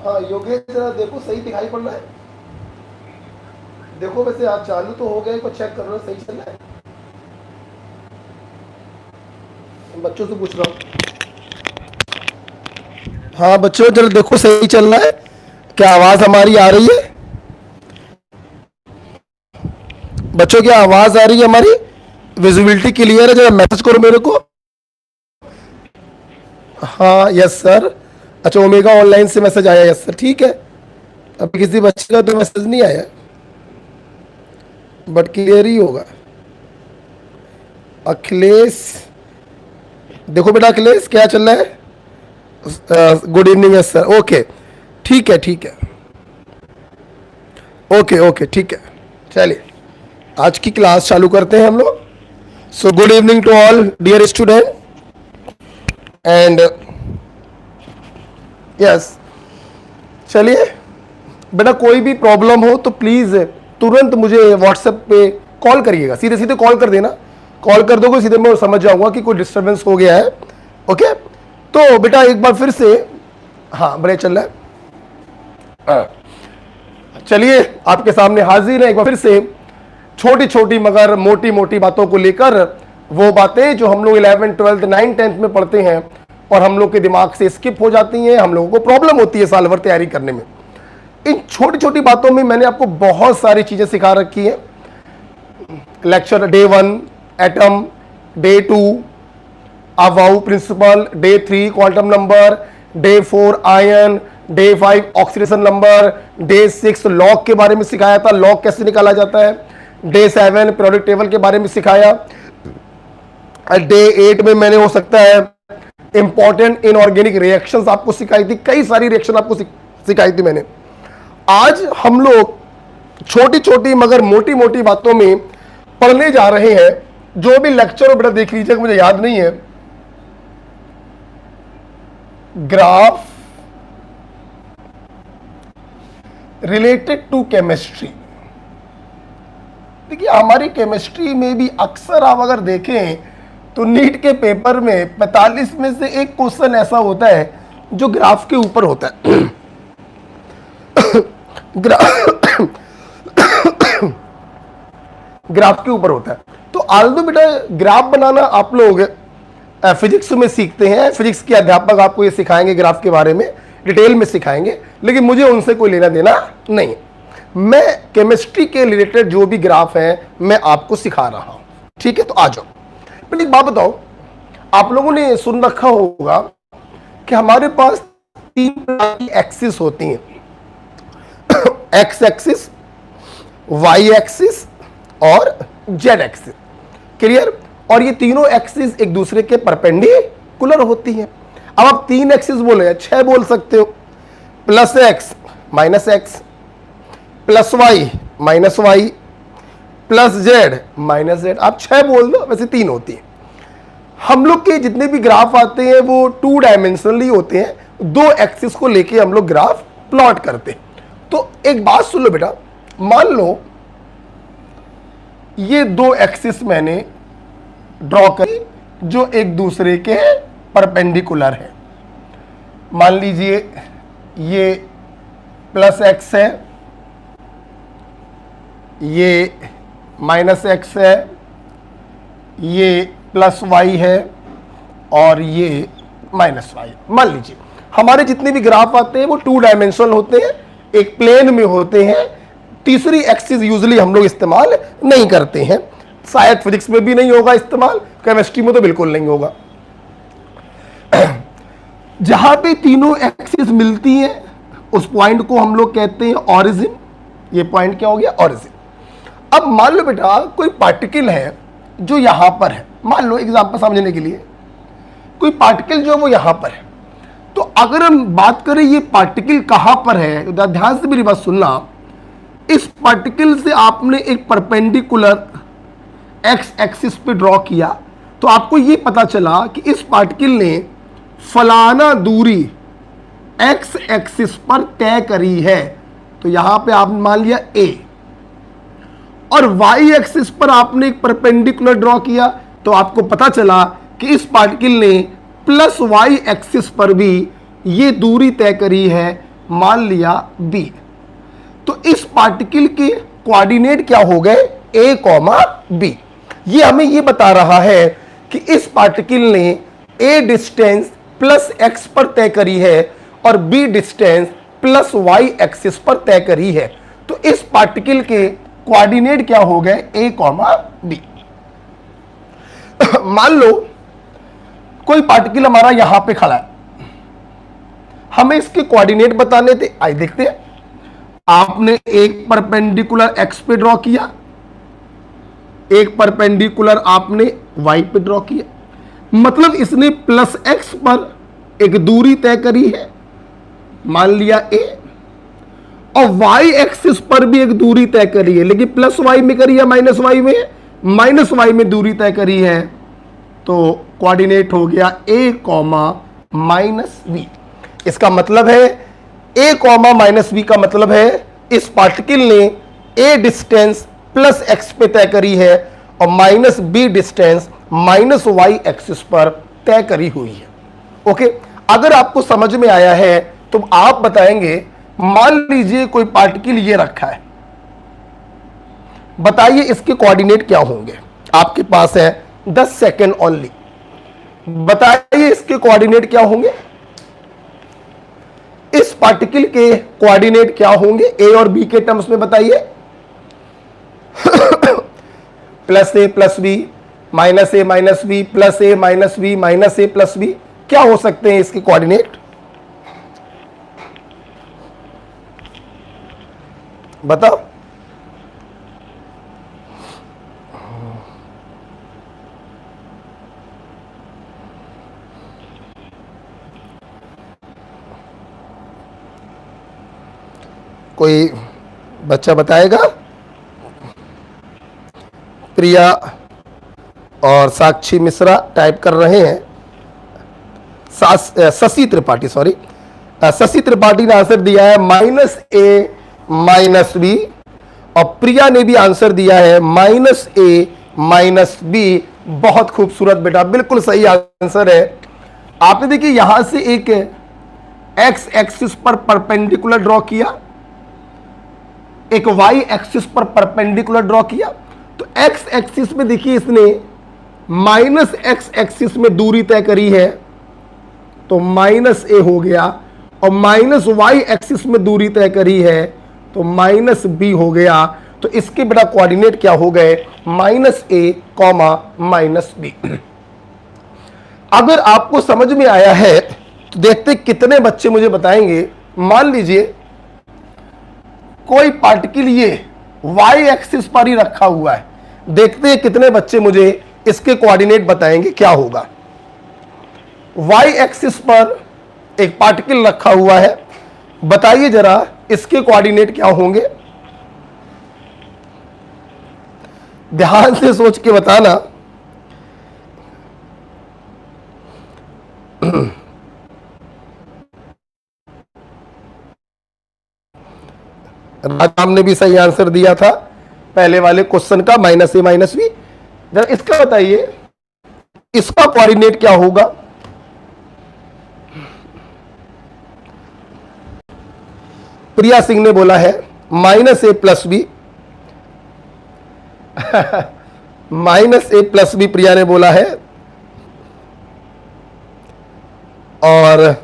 हाँ योगेश जरा देखो सही दिखाई पड़ रहा है। देखो वैसे आज चालू तो हो गया, एक बार चेक कर लो सही चल रहा है। बच्चों से पूछ रहा हूँ। हाँ बच्चों जरा देखो सही चल रहा है क्या, आवाज हमारी आ रही है? बच्चों क्या आवाज आ रही है हमारी? विजिबिलिटी क्लियर है? जरा मैसेज करो मेरे को। हाँ यस सर। अच्छा ओमेगा ऑनलाइन से मैसेज आया, यस सर ठीक है। अभी किसी बच्चे का तो मैसेज नहीं आया, बट क्लियर ही होगा। अखिलेश, देखो बेटा अखिलेश क्या चल रहा है? Good evening yes sir, okay ठीक है ठीक है, ओके ओके ठीक है। चलिए आज की क्लास चालू करते हैं हम लोग। So good evening to all dear student and yes. चलिए बेटा कोई भी प्रॉब्लम हो तो प्लीज तुरंत मुझे व्हाट्सएप पे कॉल करिएगा, सीधे सीधे कॉल कर देना। कॉल कर दोगे सीधे मैं समझ जाऊंगा कि कोई डिस्टरबेंस हो गया है। ओके तो बेटा एक बार फिर से, हाँ बढ़िया चल रहा है। चलिए आपके सामने हाजिर है एक बार फिर से, छोटी छोटी मगर मोटी मोटी बातों को लेकर, वो बातें जो हम लोग 11th 12th 9th 10th में पढ़ते हैं और हम लोग के दिमाग से स्किप हो जाती हैं, हम लोगों को प्रॉब्लम होती है साल भर तैयारी करने में। इन छोटी छोटी बातों में मैंने आपको बहुत सारी चीजें सिखा रखी हैं। Lecture day 1 atom, day 2 Aufbau principle, day 3 quantum number, day 4 ion, day 5 oxidation number, day 6 log के बारे में सिखाया था, लॉग कैसे निकाला जाता है। डे 7 पीरियोडिक टेबल के बारे में सिखाया। डे 8 में मैंने हो सकता है इंपॉर्टेंट इनऑर्गेनिक रिएक्शंस आपको सिखाई थी, कई सारी रिएक्शन आपको सिखाई थी मैंने। आज हम लोग छोटी छोटी मगर मोटी मोटी बातों में पढ़ने जा रहे हैं। जो भी लेक्चर बेटा देख लीजिए, मुझे याद नहीं है, ग्राफ रिलेटेड टू केमिस्ट्री। देखिए हमारी केमिस्ट्री में भी अक्सर आप अगर देखें तो नीट के पेपर में 45 में से एक क्वेश्चन ऐसा होता है जो ग्राफ के ऊपर होता है। ग्राफ के ऊपर होता है। तो आल्दो बेटा ग्राफ बनाना आप लोग फिजिक्स में सीखते हैं, फिजिक्स के अध्यापक आपको ये सिखाएंगे, ग्राफ के बारे में डिटेल में सिखाएंगे, लेकिन मुझे उनसे कोई लेना देना नहीं। मैं केमिस्ट्री के रिलेटेड जो भी ग्राफ है मैं आपको सिखा रहा हूं, ठीक है। तो आ जाओ। पहले एक बात बताओ, आप लोगों ने सुन रखा होगा कि हमारे पास 3 प्रकार की एक्सिस होती हैं, एक्स एक्सिस, वाई एक्सिस और जेड एक्सिस। क्लियर? और ये तीनों एक्सिस एक दूसरे के परपेंडिकुलर होती हैं। अब आप 3 एक्सिस बोले 6 बोल सकते हो, plus x minus x, plus y minus y, plus z minus z. आप 6 बोल दो, वैसे 3 होती है। हम लोग के जितने भी ग्राफ आते हैं वो 2 डायमेंशनली होते हैं, 2 एक्सिस को लेके हम लोग ग्राफ प्लॉट करते हैं। तो एक बात सुन लो बेटा, मान लो ये 2 एक्सिस मैंने ड्रॉ करी जो एक दूसरे के परपेंडिकुलर है। मान लीजिए ये प्लस एक्स है, ये माइनस एक्स है, ये प्लस वाई है और ये माइनस वाई। मान लीजिए हमारे जितने भी ग्राफ आते हैं वो 2 डायमेंशनल होते हैं, एक प्लेन में होते हैं। तीसरी एक्सिस यूजुअली हम लोग इस्तेमाल नहीं करते हैं, शायद फिजिक्स में भी नहीं होगा इस्तेमाल, केमिस्ट्री में तो बिल्कुल नहीं होगा। जहां पे तीनों एक्सिस मिलती हैं उस पॉइंट को हम लोग कहते हैं ओरिजिन। ये पॉइंट क्या हो गया? ओरिजिन। अब मान लो बेटा कोई पार्टिकल है जो यहां पर है, मान लो एग्जांपल समझने के लिए कोई पार्टिकल जो है वो यहां पर है। तो अगर हम बात करें ये पार्टिकल कहां पर है, तो ध्यान से मेरी बात सुनना। इस पार्टिकल से आपने एक परपेंडिकुलर एक्स एक्सिस पे ड्रॉ किया तो आपको ये पता चला कि इस पार्टिकल ने फलाना दूरी एक्स एक्सिस पर तय करी है। तो यहां पे आपने मान लिया ए, और वाई एक्सिस पर आपने एक परपेंडिकुलर ड्रॉ किया तो आपको पता चला कि इस पार्टिकल ने प्लस वाई एक्सिस पर भी ये दूरी तय करी है मान लिया b, तो इस पार्टिकल के कोऑर्डिनेट क्या हो गए a कॉमा b। ये हमें ये बता रहा है कि इस पार्टिकल ने a डिस्टेंस प्लस x पर तय करी है और b distance plus y axis पर तय करी है। तो इस पार्टिकल के कोऑर्डिनेट क्या हो गए a कॉमा b। मान लो कोई पार्टिकल हमारा यहां पे खड़ा है, हमें इसके कोऑर्डिनेट बताने थे। आइए देखते हैं। आपने एक परपेंडिकुलर x पे ड्रॉ किया, एक परपेंडिकुलर आपने y पे ड्रॉ किया, मतलब इसने प्लस x पर एक दूरी तय करी है, मान लिया a, और y एक्सिस पर भी एक दूरी तय करी है, लेकिन प्लस y में करी है माइनस y में, माइनस y में दूरी तय करी है। तो कोऑर्डिनेट हो गया a कॉमा माइनस v। इसका मतलब है a कॉमा माइनस v का मतलब है इस पार्टिकल ने a डिस्टेंस प्लस x पे तय करी है और minus b distance minus y axis पर तय करी हुई है। ओके, अगर आपको समझ में आया है तो आप बताएंगे, मान लीजिए कोई पार्टिकल ये रखा है, बताइए इसके कोऑर्डिनेट क्या होंगे। आपके पास है 10 सेकेंड ओनली, बताइए इसके कोऑर्डिनेट क्या होंगे। इस पार्टिकल के कोऑर्डिनेट क्या होंगे ए और बी के टर्म्स में बताइए। प्लस ए प्लस बी, माइनस ए माइनस बी, प्लस ए माइनस बी, माइनस ए प्लस बी, क्या हो सकते हैं इसके कोऑर्डिनेट? बताओ। कोई बच्चा बताएगा? प्रिया और साक्षी मिश्रा टाइप कर रहे हैं। शशि त्रिपाठी, सॉरी, शशि त्रिपाठी ने आंसर दिया है माइनस ए माइनस बी, और प्रिया ने भी आंसर दिया है माइनस ए माइनस बी। बहुत खूबसूरत बेटा, बिल्कुल सही आंसर है। आपने देखिए यहां से एक एक्स एक्सिस पर परपेंडिकुलर ड्रॉ किया, एक वाई एक्सिस पर परपेंडिकुलर ड्रॉ किया, तो एक्स एक्सिस में देखिए इसने माइनस एक्स एक्सिस में दूरी तय करी है, तो माइनस ए हो गया, और माइनस वाई एक्सिस में दूरी तय करी है तो माइनस बी हो गया। तो इसके बेटा कोऑर्डिनेट क्या हो गए माइनस ए कॉमा माइनस बी। अगर आपको समझ में आया है तो देखते कितने बच्चे मुझे बताएंगे। मान लीजिए कोई पार्टिकल ये वाई एक्सिस पर ही रखा हुआ है, देखते हैं कितने बच्चे मुझे इसके कोऑर्डिनेट बताएंगे क्या होगा। वाई एक्सिस पर एक पार्टिकल रखा हुआ है, बताइए जरा इसके कोऑर्डिनेट क्या होंगे। ध्यान से सोच के बताना। राम ने भी सही आंसर दिया था पहले वाले क्वेश्चन का, माइनस ए माइनस बी। जरा इसका बताइए इसका कोऑर्डिनेट क्या होगा। प्रिया सिंह ने बोला है माइनस ए प्लस बी, माइनस ए प्लस बी प्रिया ने बोला है। और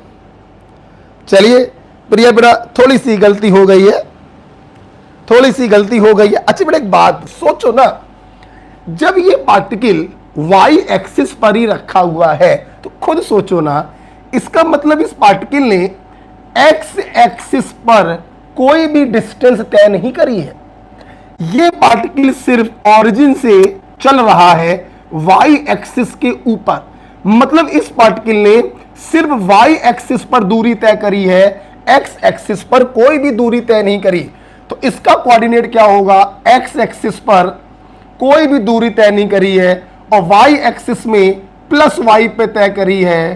चलिए प्रिया बेटा थोड़ी सी गलती हो गई है, थोड़ी सी गलती हो गई है। अच्छा बेटा एक बात सोचो ना, जब ये पार्टिकल वाई एक्सिस पर ही रखा हुआ है तो खुद सोचो ना, इसका मतलब इस पार्टिकल ने एक्स एक्सिस पर कोई भी डिस्टेंस तय नहीं करी है। ये पार्टिकल सिर्फ ऑरिजिन से चल रहा है वाई एक्सिस के ऊपर, मतलब इस पार्टिकल ने सिर्फ वाई एक्सिस पर दूरी तय करी है, एक्स एक्सिस पर कोई भी दूरी तय नहीं करी। तो इसका कोऑर्डिनेट क्या होगा, एक्स एक्सिस पर कोई भी दूरी तय नहीं करी है और वाई एक्सिस में प्लस वाई पे तय करी है,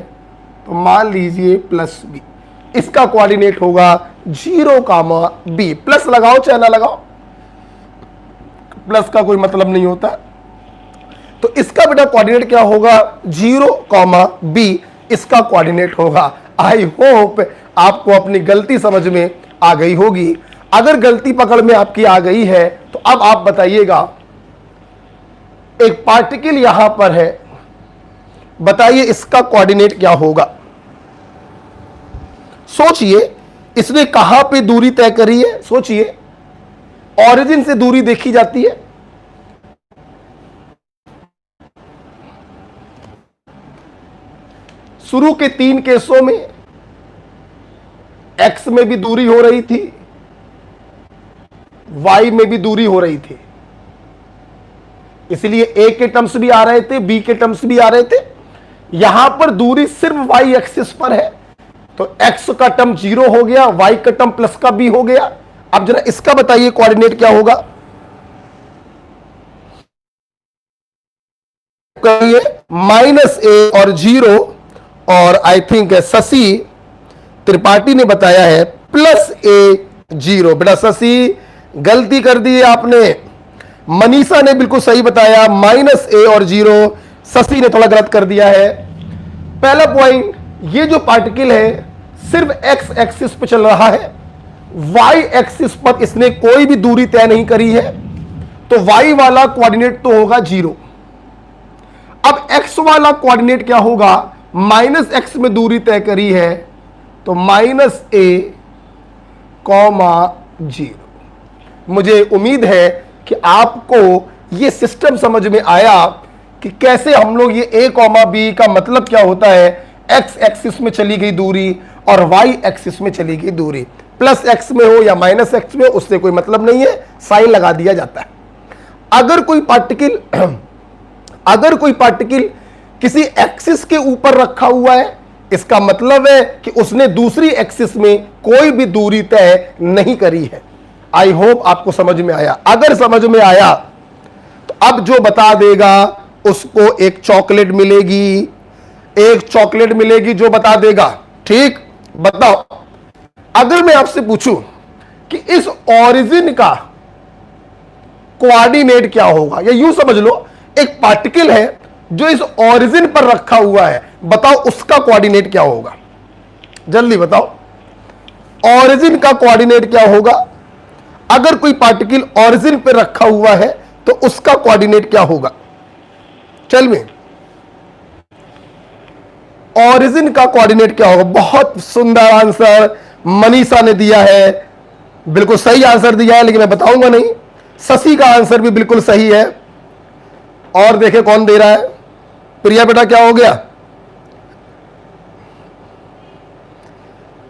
तो मान लीजिए प्लस बी। इसका कोऑर्डिनेट होगा 0 कामा बी। प्लस लगाओ चाहे ना लगाओ, प्लस का कोई मतलब नहीं होता। तो इसका बेटा कोऑर्डिनेट क्या होगा 0 कामा बी, इसका कोऑर्डिनेट होगा। आई होप आपको अपनी गलती समझ में आ गई होगी। अगर गलती पकड़ में आपकी आ गई है तो अब आप बताइएगा, एक पार्टिकल यहां पर है, बताइए इसका कोऑर्डिनेट क्या होगा। सोचिए, इसने कहां पे दूरी तय करी है, सोचिए, ओरिजिन से दूरी देखी जाती है, शुरू के 3 केसों में एक्स में भी दूरी हो रही थी, वाई में भी दूरी हो रही थी, इसलिए ए के टर्म्स भी आ रहे थे, बी के टर्म्स भी आ रहे थे। यहां पर दूरी सिर्फ वाई एक्सिस पर है, तो एक्स का टर्म 0 हो गया, वाई का टर्म प्लस का बी हो गया। अब जरा इसका बताइए कोऑर्डिनेट क्या होगा। करिए -a और 0, और आई थिंक शशि त्रिपाठी ने बताया है +a 0। बेटा शशि गलती कर दी है आपने, मनीषा ने बिल्कुल सही बताया -a और 0, शशि ने थोड़ा गलत कर दिया है। पहला पॉइंट, ये जो पार्टिकल है सिर्फ एक्स एक्सिस पर चल रहा है, वाई एक्सिस पर इसने कोई भी दूरी तय नहीं करी है, तो वाई वाला कोऑर्डिनेट तो होगा 0। अब एक्स वाला कोऑर्डिनेट क्या होगा, -x में दूरी तय करी है, तो -a, 0। मुझे उम्मीद है कि आपको यह सिस्टम समझ में आया कि कैसे हम लोग ये a, b का मतलब क्या होता है, x एक्सिस में चली गई दूरी और y एक्सिस में चली गई दूरी, +x में हो या -x में हो उससे कोई मतलब नहीं है, साइन लगा दिया जाता है। अगर कोई पार्टिकल किसी एक्सिस के ऊपर रखा हुआ है, इसका मतलब है कि उसने दूसरी एक्सिस में कोई भी दूरी तय नहीं करी है। आई होप आपको समझ में आया। अगर समझ में आया तो अब जो बता देगा उसको एक चॉकलेट मिलेगी, जो बता देगा। ठीक, बताओ, अगर मैं आपसे पूछूं कि इस ओरिजिन का कोऑर्डिनेट क्या होगा, या यूं समझ लो एक पार्टिकल है जो इस ओरिजिन पर रखा हुआ है, बताओ उसका कोऑर्डिनेट क्या होगा, जल्दी बताओ, ओरिजिन का कोऑर्डिनेट क्या होगा। अगर कोई पार्टिकल ओरिजिन पर रखा हुआ है तो उसका कोऑर्डिनेट क्या होगा, चल में ओरिजिन का कोऑर्डिनेट क्या होगा। बहुत सुंदर आंसर मनीषा ने दिया है, बिल्कुल सही आंसर दिया है, लेकिन मैं बताऊंगा नहीं। शशि का आंसर भी बिल्कुल सही है, और देखे कौन दे रहा है, प्रिया बेटा क्या हो गया,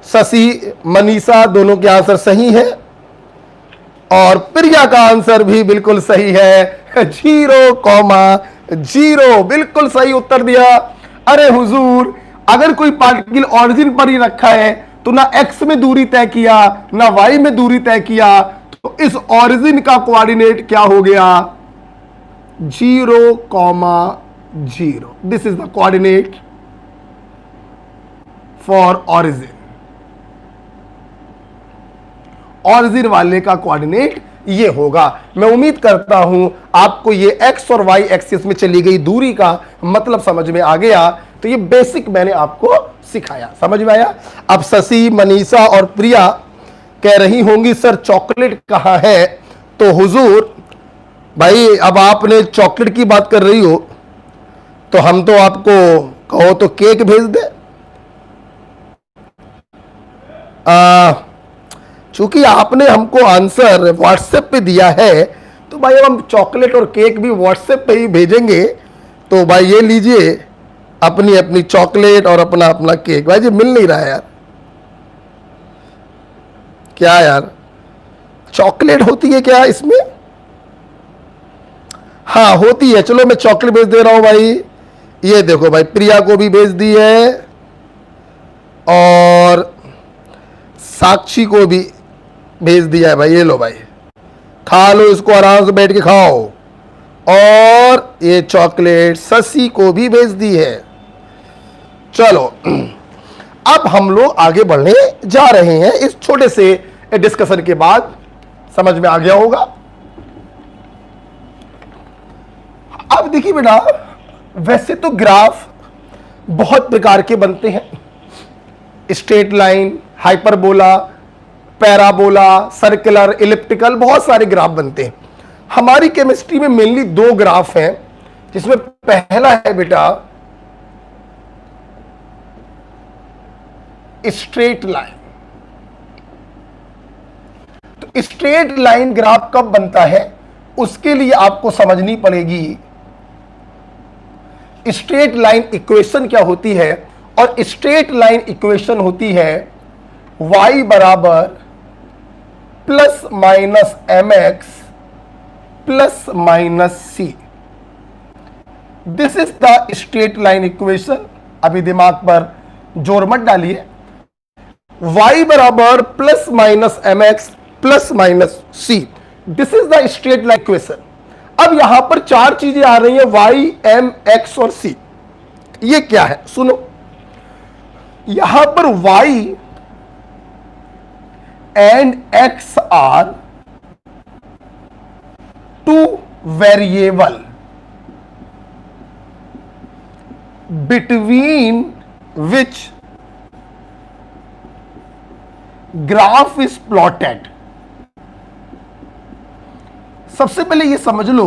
शशि मनीषा दोनों के आंसर सही है, और प्रिया का आंसर भी बिल्कुल सही है, 0,0 बिल्कुल सही उत्तर दिया। अरे हुजूर, अगर कोई पार्टिकल ओरिजिन पर ही रखा है तो ना एक्स में दूरी तय किया ना वाई में दूरी तय किया, तो इस ओरिजिन का कोऑर्डिनेट क्या हो गया, 0,0। This is the coordinate for origin. Origin वाले का कोऑर्डिनेट ये होगा। मैं उम्मीद करता हूं आपको ये एक्स और वाई एक्सिस में चली गई दूरी का मतलब समझ में आ गया। तो ये बेसिक मैंने आपको सिखाया, समझ में आया। अब शशि, मनीषा और प्रिया कह रही होंगी सर चॉकलेट कहां है, तो हुजूर भाई अब आपने चॉकलेट की बात कर रही हो तो हम तो आपको कहो तो केक भेज दे। चूंकि आपने हमको आंसर व्हाट्सएप पे दिया है तो भाई अब हम चॉकलेट और केक भी व्हाट्सएप पे ही भेजेंगे। तो भाई ये लीजिए अपनी अपनी चॉकलेट और अपना अपना केक। भाई जी मिल नहीं रहा है यार, क्या यार चॉकलेट होती है क्या इसमें, हाँ होती है, चलो मैं चॉकलेट भेज दे रहा हूं भाई। ये देखो भाई प्रिया को भी भेज दी है और साक्षी को भी भेज दिया है भाई। ये लो भाई खा लो, इसको आराम से बैठ के खाओ। और ये चॉकलेट शशि को भी भेज दी है। चलो अब हम लोग आगे बढ़ने जा रहे हैं इस छोटे से डिस्कशन के बाद। समझ में आ गया होगा। अब देखिए बेटा, वैसे तो ग्राफ बहुत प्रकार के बनते हैं, straight line, hyperbola, parabola, circular, elliptical, बहुत सारे ग्राफ बनते हैं। हमारी केमिस्ट्री में मेनली दो ग्राफ हैं, जिसमें पहला है बेटा स्ट्रेट लाइन। तो स्ट्रेट लाइन ग्राफ कब बनता है उसके लिए आपको समझनी पड़ेगी स्ट्रेट लाइन इक्वेशन क्या होती है। और स्ट्रेट लाइन इक्वेशन होती है y बराबर plus minus m x plus minus c. This is the straight line equation. अभी दिमाग पर जोर मत डालिए। y बराबर plus minus m x plus minus c, this is the straight line equation. अब यहां पर चार चीजें आ रही हैं, y, m, x और c। ये क्या है सुनो, यहां पर y and x are two variable between which graph is plotted. सबसे पहले ये समझ लो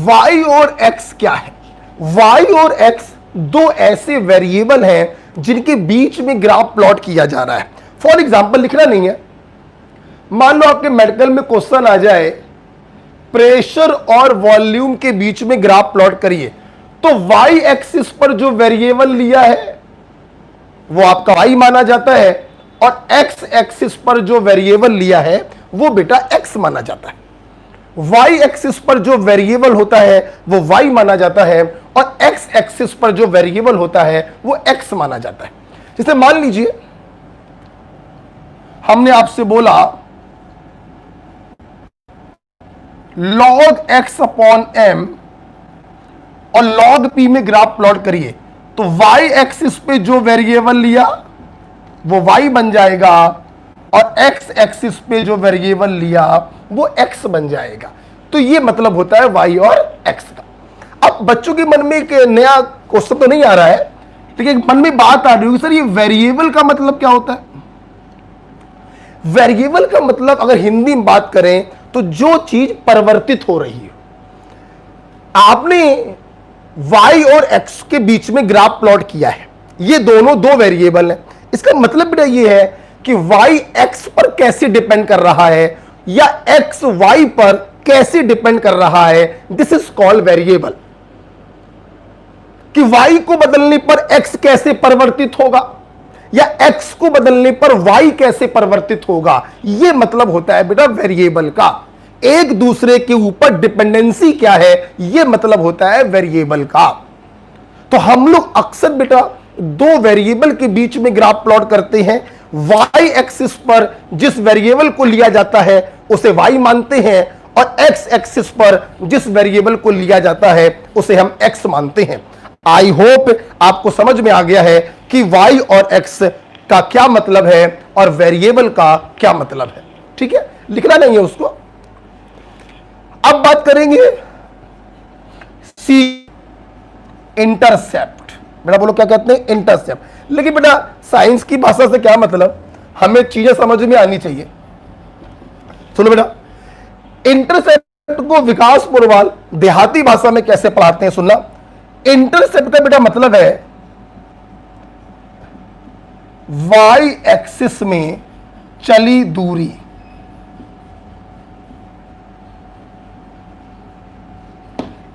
y और x क्या है। y और x दो ऐसे वेरिएबल हैं जिनके बीच में ग्राफ प्लॉट किया जा रहा है। फॉर एग्जांपल लिखना नहीं है, मान लो आपके मेडिकल में क्वेश्चन आ जाए प्रेशर और वॉल्यूम के बीच में ग्राफ प्लॉट करिए, तो y एक्सिस पर जो वेरिएबल लिया है वो आपका y माना जाता है, और x एक्सिस पर जो वेरिएबल लिया है वो बेटा x माना जाता है। y एक्सिस पर जो वेरिएबल होता है वो y माना जाता है, और x एक्सिस पर जो वेरिएबल होता है वो x माना जाता है। जैसे मान लीजिए हमने आपसे बोला log x अपॉन m और log p में ग्राफ प्लॉट करिए, तो y एक्सिस पे जो वेरिएबल लिया वो y बन जाएगा, और x एक्सिस पे जो वेरिएबल लिया वो x बन जाएगा। तो ये मतलब होता है y और x का। अब बच्चों के मन में एक नया क्वेश्चन तो नहीं आ रहा है, लेकिन मन में बात आ रही है, सर ये वेरिएबल का मतलब क्या होता है। वेरिएबल का मतलब अगर हिंदी में बात करें तो जो चीज परिवर्तित हो रही है। आपने y और x के बीच में ग्राफ प्लॉट किया है, ये दोनों दो वेरिएबल हैं। इसका मतलब बेटा ये है कि y x पर कैसे डिपेंड कर रहा है या x y पर कैसे डिपेंड कर रहा है, दिस इज कॉल्ड वेरिएबल। कि y को बदलने पर x कैसे परिवर्तित होगा या x को बदलने पर y कैसे परिवर्तित होगा, यह मतलब होता है बेटा वेरिएबल का। एक दूसरे के ऊपर डिपेंडेंसी क्या है, यह मतलब होता है वेरिएबल का। तो हम लोग अक्सर बेटा दो वेरिएबल के बीच में ग्राफ प्लॉट करते हैं। y एक्सिस पर जिस वेरिएबल को लिया जाता है उसे y मानते हैं, और x एक्सिस पर जिस वेरिएबल को लिया जाता है उसे हम x मानते हैं। आई होप आपको समझ में आ गया है कि y और x का क्या मतलब है और वेरिएबल का क्या मतलब है। ठीक है, लिखना नहीं है उसको। अब बात करेंगे सी, इंटरसेप्ट। बेटा बोलो क्या कहते हैं, इंटरसेप्ट। लेकिन बेटा साइंस की भाषा से क्या मतलब, हमें चीजें समझ में आनी चाहिए। सुनो बेटा, इंटरसेप्ट को विकास पुरवाल देहाती भाषा में कैसे पढ़ाते हैं, सुनना। इंटरसेप्ट का बेटा मतलब है y एक्सिस में चली दूरी।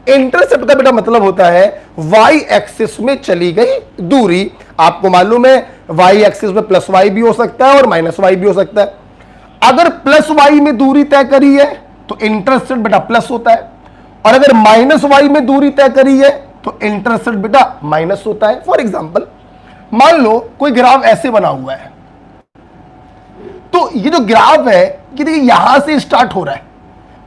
इंटरसेप्ट का बेटा मतलब होता है y एक्सिस में चली गई दूरी। आपको मालूम है y एक्सिस में प्लस y भी हो सकता है और माइनस y भी हो सकता है। अगर प्लस y में दूरी तय करी है तो इंटरसेप्ट बेटा प्लस होता है, और अगर माइनस y में दूरी तय करी है तो इंटरसेप्ट बेटा माइनस होता है। फॉर एग्जांपल मान लो कोई ग्राफ ऐसे बना हुआ है, तो ये जो ग्राफ है कि देखिए यहां से स्टार्ट हो रहा है,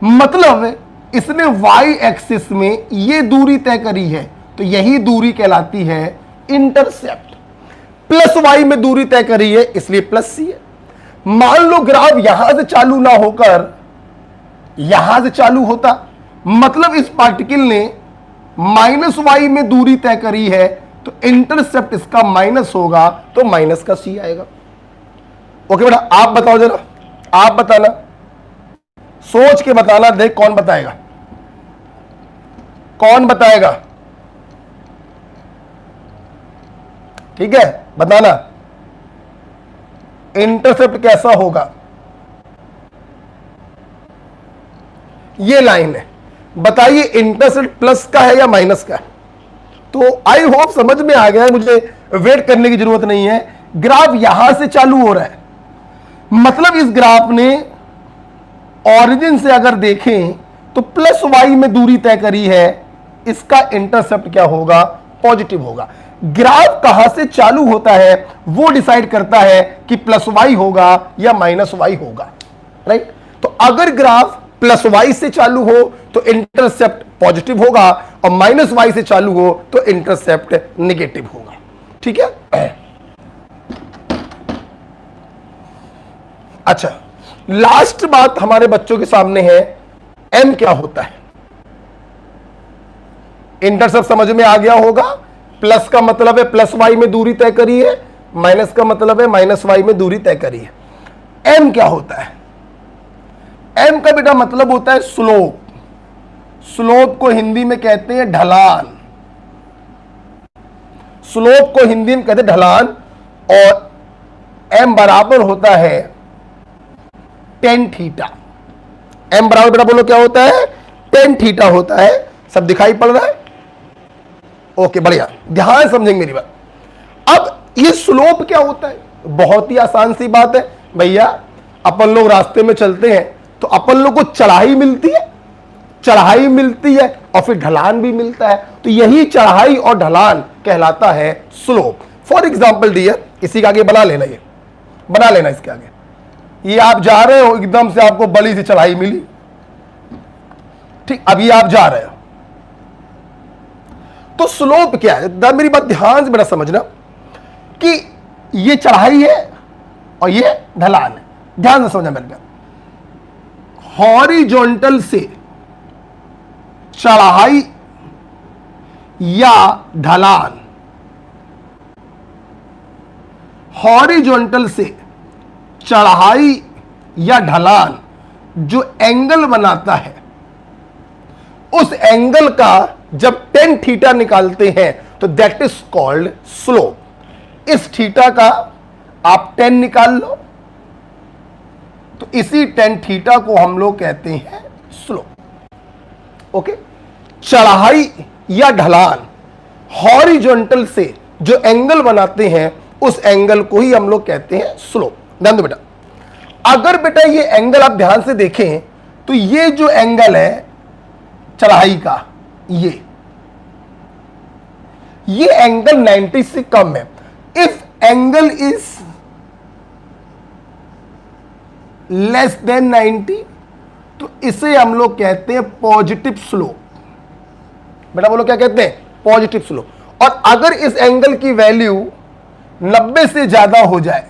मतलब इसने y एक्सिस में ये दूरी तय करी है, तो यही दूरी कहलाती है इंटरसेप्ट। प्लस y में दूरी तय करी है इसलिए प्लस c है। मान लो ग्राफ यहां से चालू ना होकर यहां से चालू होता, मतलब इस पार्टिकल ने माइनस y में दूरी तय करी है, तो इंटरसेप्ट इसका माइनस होगा, तो माइनस का सी आएगा। ओके बेटा, आप बताओ जरा, आप बताना, सोच के बताना, देख कौन बताएगा, कौन बताएगा, ठीक है, बताना इंटरसेप्ट कैसा होगा। ये लाइन है, बताइए इंटरसेप्ट प्लस का है या माइनस का है। तो आई होप समझ में आ गया है, मुझे वेट करने की जरूरत नहीं है। ग्राफ यहां से चालू हो रहा है, मतलब इस ग्राफ ने ओरिजिन से अगर देखें तो प्लस वाई में दूरी तय करी है, इसका इंटरसेप्ट क्या होगा, पॉजिटिव होगा। ग्राफ कहां से चालू होता है वो डिसाइड करता है कि प्लस वाई होगा या माइनस वाई होगा, राइट। तो अगर ग्राफ प्लस वाई से चालू हो तो इंटरसेप्ट पॉजिटिव होगा, और माइनस वाई से चालू हो तो इंटरसेप्ट नेगेटिव होगा, ठीक है। अच्छा, लास्ट बात हमारे बच्चों के सामने है, एम क्या होता है। इंटरसेप्ट समझ में आ गया होगा, प्लस का मतलब है प्लस वाई में दूरी तय करी है, माइनस का मतलब है माइनस वाई में दूरी तय करी है। एम क्या होता है, एम का बेटा मतलब होता है स्लोप। स्लोप को हिंदी में कहते हैं ढलान, स्लोप को हिंदी में कहते हैं ढलान, और एम बराबर होता है टेन थीटा। एम बराबर बेटा बोलो क्या होता है, टेन थीटा होता है। सब दिखाई पड़ रहा है, ओके बढ़िया, ध्यान समझेंगे मेरी बात। अब ये स्लोप क्या होता है, बहुत ही आसान सी बात है भैया। अपन लोग रास्ते में चलते हैं तो अपन लोग को चढ़ाई मिलती है, चढ़ाई मिलती है और फिर ढलान भी मिलता है, तो यही चढ़ाई और ढलान कहलाता है स्लोप। फॉर एग्जाम्पल डियर, इसी के आगे बना लेना, ये बना लेना इसके आगे। ये आप जा रहे हो, एकदम से आपको बड़ी सी चढ़ाई मिली, ठीक, अभी आप जा रहे हो, तो स्लोप क्या है, मेरी बात ध्यान से बेटा समझना कि ये चढ़ाई है और ये ढलान है, ध्यान से समझना मेरे बात। हॉरिजॉन्टल से चढ़ाई या ढलान, हॉरिजॉन्टल से चढ़ाई या ढलान जो एंगल बनाता है, उस एंगल का जब टेन थीटा निकालते हैं तो दैट इज कॉल्ड स्लोप। इस थीटा का आप टेन निकाल लो, तो इसी टेन थीटा को हम लोग कहते हैं स्लोप। ओके, चढ़ाई या ढलान हॉरिजॉन्टल से जो एंगल बनाते हैं उस एंगल को ही हम लोग कहते हैं स्लोप। ध्यान दो बेटा, अगर बेटा ये एंगल आप ध्यान से देखें तो ये जो एंगल है चढ़ाई का, ये एंगल 90 से कम है। If angle is less than 90 तो इसे हम लोग कहते हैं पॉजिटिव स्लोप। बेटा बोलो क्या कहते हैं, पॉजिटिव स्लोप। और अगर इस एंगल की वैल्यू 90 से ज्यादा हो जाए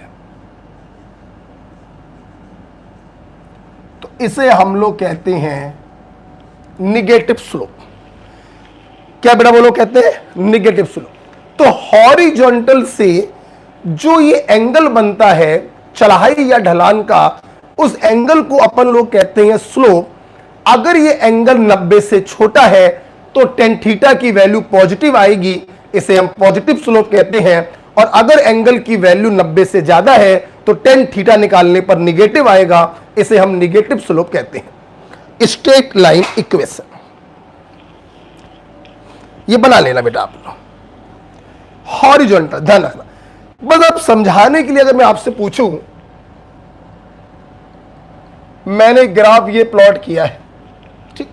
तो इसे हम लोग कहते हैं निगेटिव स्लोप। क्या बेटा बोलो कहते हैं निगेटिव स्लोप। तो हॉरिजॉन्टल से जो ये एंगल बनता है चढ़ाई या ढलान का, उस एंगल को अपन लोग कहते हैं स्लोप। अगर ये एंगल 90 से छोटा है तो टेन थीटा की वैल्यू पॉजिटिव आएगी, इसे हम पॉजिटिव स्लोप कहते हैं। और अगर एंगल की वैल्यू 90 से ज्यादा है तो टेन थीटा निकालने पर निगेटिव आएगा, इसे हम निगेटिव स्लोप कहते हैं। स्ट्रेट लाइन इक्वेशन ये बना लेना बेटा आप लोग, हॉरिजॉन्टल, ध्यान रखना। बस आप समझाने के लिए अगर मैं आपसे पूछूं, मैंने ग्राफ ये प्लॉट किया है, ठीक,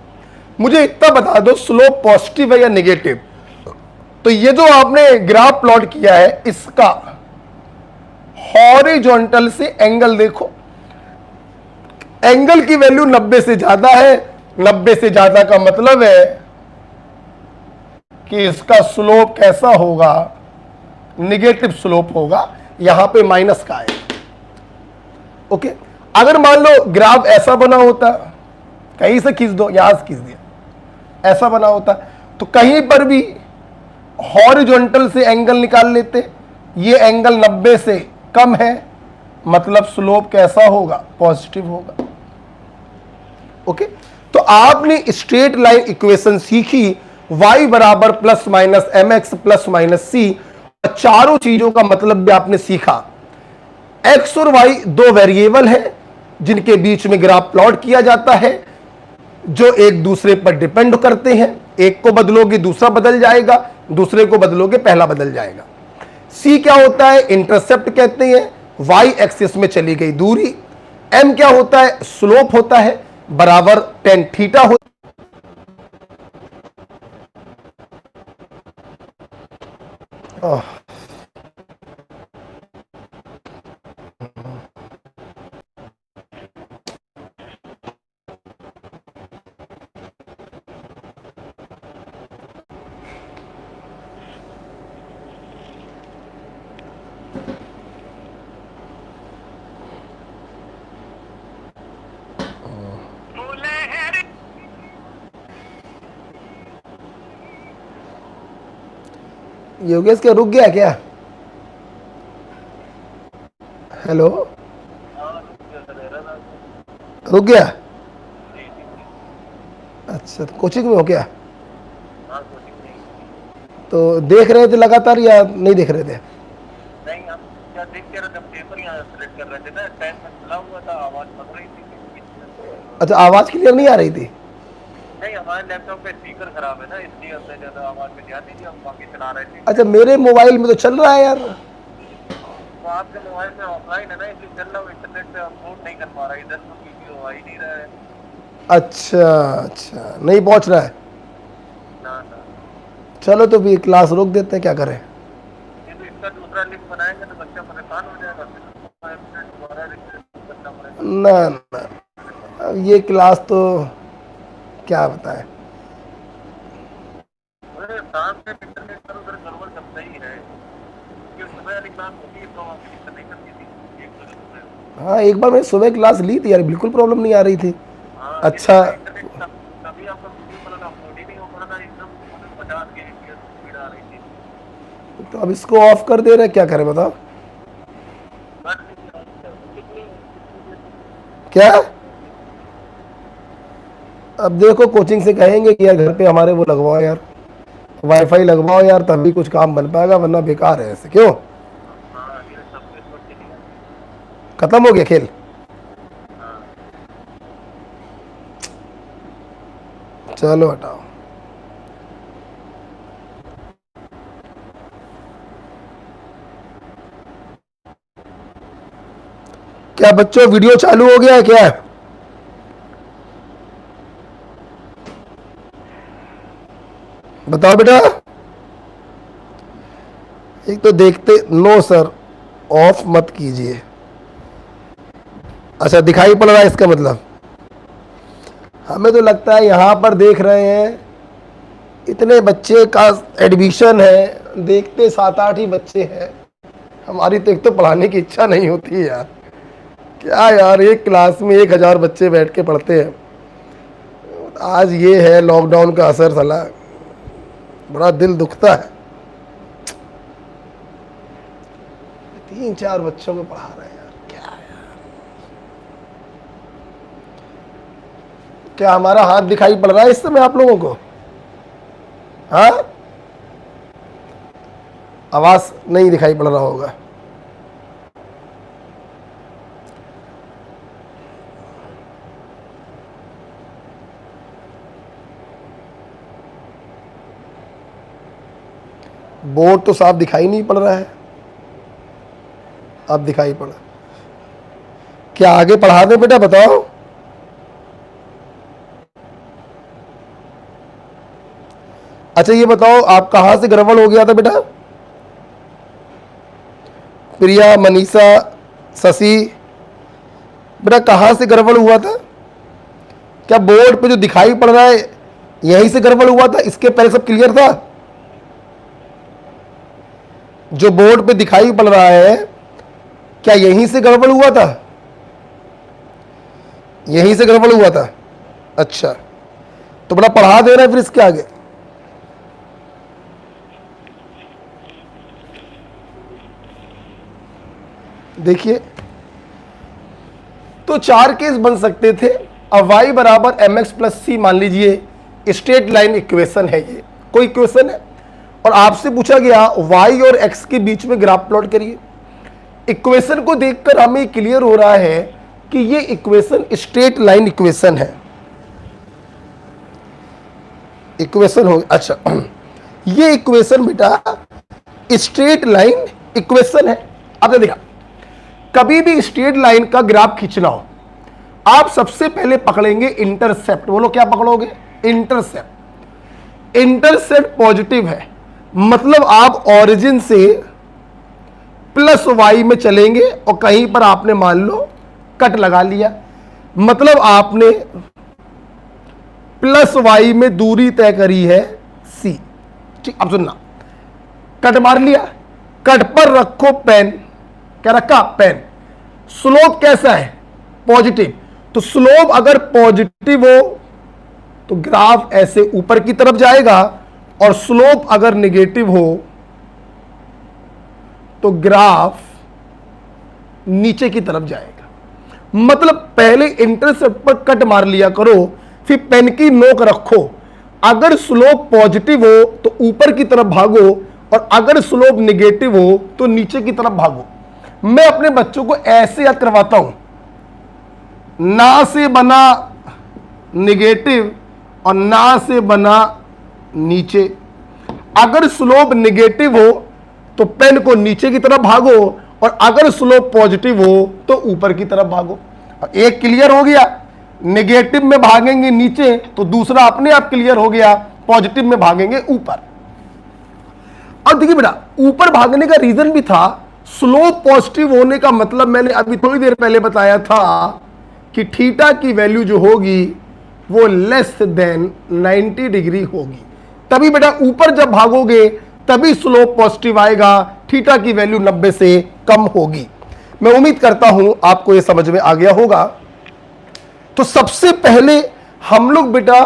मुझे इतना बता दो स्लोप पॉजिटिव है या नेगेटिव। तो ये जो आपने ग्राफ प्लॉट किया है इसका हॉरिजॉन्टल से एंगल देखो, एंगल की वैल्यू 90 से ज्यादा है। 90 से ज्यादा का मतलब है कि इसका स्लोप कैसा होगा, निगेटिव स्लोप होगा, यहां पे माइनस का है। ओके, अगर मान लो ग्राफ ऐसा बना होता, कहीं से खींच दो, यहां से खींच दिया, ऐसा बना होता तो कहीं पर भी हॉरिजॉन्टल से एंगल निकाल लेते, ये एंगल 90 से कम है, मतलब स्लोप कैसा होगा, पॉजिटिव होगा। ओके, तो आपने स्ट्रेट लाइन इक्वेशन सीखी, y बराबर plus minus m x plus minus c, चारों चीजों का मतलब भी आपने सीखा। x और y दो वेरिएबल हैं जिनके बीच में ग्राफ प्लॉट किया जाता है, जो एक दूसरे पर डिपेंड करते हैं। एक को बदलोगे दूसरा बदल जाएगा, दूसरे को बदलोगे पहला बदल जाएगा। c क्या होता है, इंटरसेप्ट कहते हैं, y एक्सिस में चली गई दूरी। m क्या होता है, स्लोप होता है, बराबर टेन थीटा होता है। योगेश क्या रुक गया क्या? हेलो, रुक गया? अच्छा, कोचिंग में हो क्या? तो देख रहे थे लगातार या नहीं देख रहे थे? नहीं, हम क्या देख के रहे थे, पेपर यहाँ सेलेक्ट कर रहे थे ना, टाइम में खुला हुआ था, आवाज पड़ रही थी। अच्छा, आवाज क्लियर नहीं आ रही थी? नहीं, हमारे लैपटॉप पे स्पीकर खराब है ना, इसलिए हमने ज्यादा आवाज में ध्यान नहीं दिया, हम बाकी चला रहे थे। अच्छा, मेरे मोबाइल में तो चल रहा है यार। तो आपके मोबाइल में ऑफलाइन है ना, इसलिए चल रहा, इंटरनेट पे अपलोड नहीं कर पा रहा, इधर तो वीडियो आ ही नहीं रहा है। अच्छा अच्छा, नहीं पहुंच रहा है। ना ना, चलो तो भी क्लास रोक देते हैं, क्या करें। ये तो इसका दूसरा लिंक बनाएंगे तो बच्चा परेशान हो जाएगा, फिर दोबारा रिक्वेस्ट करना पड़ेगा। ना ना, अब ये क्लास तो क्या बताएं। अरे शाम में इंटरनेट पर उधर सर्वर चलता ही है, क्योंकि सुबह वाली क्लास होती है तो आपकी दिक्कत नहीं करती थी, 1 बजे सुबह। हाँ, एक बार मैंने सुबह क्लास ली थी यार, बिल्कुल प्रॉब्लम नहीं आ रही थी। हाँ, अच्छा, इंटरनेट तभी आपका वीडियो बनाना अपलोड ही नहीं हो पा रहा था, एकदम 50 के स्पीड आ रही थी। तो अब इसको ऑफ कर दे रहे, क्या करें बताओ? क्या? अब देखो, कोचिंग से कहेंगे कि यार घर पे हमारे वो लगवाओ यार, वाईफाई लगवाओ यार, तभी कुछ काम बन पाएगा, वरना बेकार है ऐसे। क्यों, हाँ, ये सब कुछ छोड़ के दिया। खत्म हो गया खेल? हाँ, चलो हटाओ। क्या बच्चों, वीडियो चालू हो गया है क्या? बताओ बेटा। एक तो देखते, नो सर, ऑफ मत कीजिए। अच्छा, दिखाई पड़ रहा है इसका मतलब? हमें तो लगता है यहां पर देख रहे हैं, इतने बच्चे का एडमिशन है, देखते 7-8 ही बच्चे हैं। हमारी तो एक तो पढ़ाने की इच्छा नहीं होती है यार। क्या यार, एक क्लास में 1000 बच्चे बैठ के पढ़ते हैं। आज ये है लॉकडाउन का असर, साला बड़ा दिल दुखता है। 3-4 बच्चों को पढ़ा रहे हैं यार, क्या यार। क्या हमारा हाथ दिखाई पड़ रहा है इस समय आप लोगों को? हाँ, आवाज नहीं दिखाई पड़ रहा होगा। बोर्ड तो साफ दिखाई नहीं पड़ रहा है। अब दिखाई पड़ा। क्या आगे पढ़ा दे बेटा, बताओ। अच्छा, ये बताओ, आप कहां से गड़बड़ हो गया था बेटा? प्रिया, मनीषा, शशि, बेटा कहां से गड़बड़ हुआ था? क्या बोर्ड पे जो दिखाई पड़ रहा है यहीं से गड़बड़ हुआ था? इसके पहले सब क्लियर था? जो बोर्ड पे दिखाई पड़ रहा है, क्या यहीं से गड़बड़ हुआ था? यहीं से गड़बड़ हुआ था? अच्छा, तो बड़ा पढ़ा दे रहा है फिर इसके आगे। देखिए, तो 4 केस बन सकते थे। अब y बराबर एम एक्स प्लस सी मान लीजिए स्ट्रेट लाइन इक्वेशन है, ये कोई इक्वेशन है और आपसे पूछा गया y और x के बीच में ग्राफ प्लॉट करिए। इक्वेशन को देखकर हमें क्लियर हो रहा है कि ये इक्वेशन स्ट्रेट लाइन इक्वेशन है। इक्वेशन हो, अच्छा ये इक्वेशन बेटा स्ट्रेट लाइन इक्वेशन है। आपने देखा कभी भी स्ट्रेट लाइन का ग्राफ खींचना हो, आप सबसे पहले पकड़ेंगे इंटरसेप्ट। बोलो क्या पकड़ोगे? इंटरसेप्ट। इंटरसेप्ट पॉजिटिव है, मतलब आप ओरिजिन से प्लस वाई में चलेंगे और कहीं पर आपने मान लो कट लगा लिया, मतलब आपने प्लस वाई में दूरी तय करी है सी। ठीक, अब सुनना, कट मार लिया, कट पर रखो पेन। क्या रखा? पेन। स्लोप कैसा है? पॉजिटिव। तो स्लोप अगर पॉजिटिव हो तो ग्राफ ऐसे ऊपर की तरफ जाएगा और स्लोप अगर नेगेटिव हो तो ग्राफ नीचे की तरफ जाएगा। मतलब पहले इंटरसेप्ट पर कट मार लिया करो, फिर पेन की नोक रखो। अगर स्लोप पॉजिटिव हो तो ऊपर की तरफ भागो और अगर स्लोप नेगेटिव हो तो नीचे की तरफ भागो। मैं अपने बच्चों को ऐसे याद करवाता हूं, ना से बना नेगेटिव और ना से बना नीचे। अगर स्लोप नेगेटिव हो तो पेन को नीचे की तरफ भागो और अगर स्लोप पॉजिटिव हो तो ऊपर की तरफ भागो। एक क्लियर हो गया, नेगेटिव में भागेंगे नीचे तो दूसरा अपने आप क्लियर हो गया, पॉजिटिव में भागेंगे ऊपर। अब देखिए बेटा, ऊपर भागने का रीजन भी था, स्लोप पॉजिटिव होने का मतलब मैंने अभी थोड़ी देर पहले बताया था कि थीटा की वैल्यू जो होगी वो लेस देन 90 डिग्री होगी। तभी बेटा ऊपर जब भागोगे तभी स्लोप पॉजिटिव आएगा, थीटा की वैल्यू 90 से कम होगी। मैं उम्मीद करता हूं आपको यह समझ में आ गया होगा। तो सबसे पहले हम लोग बेटा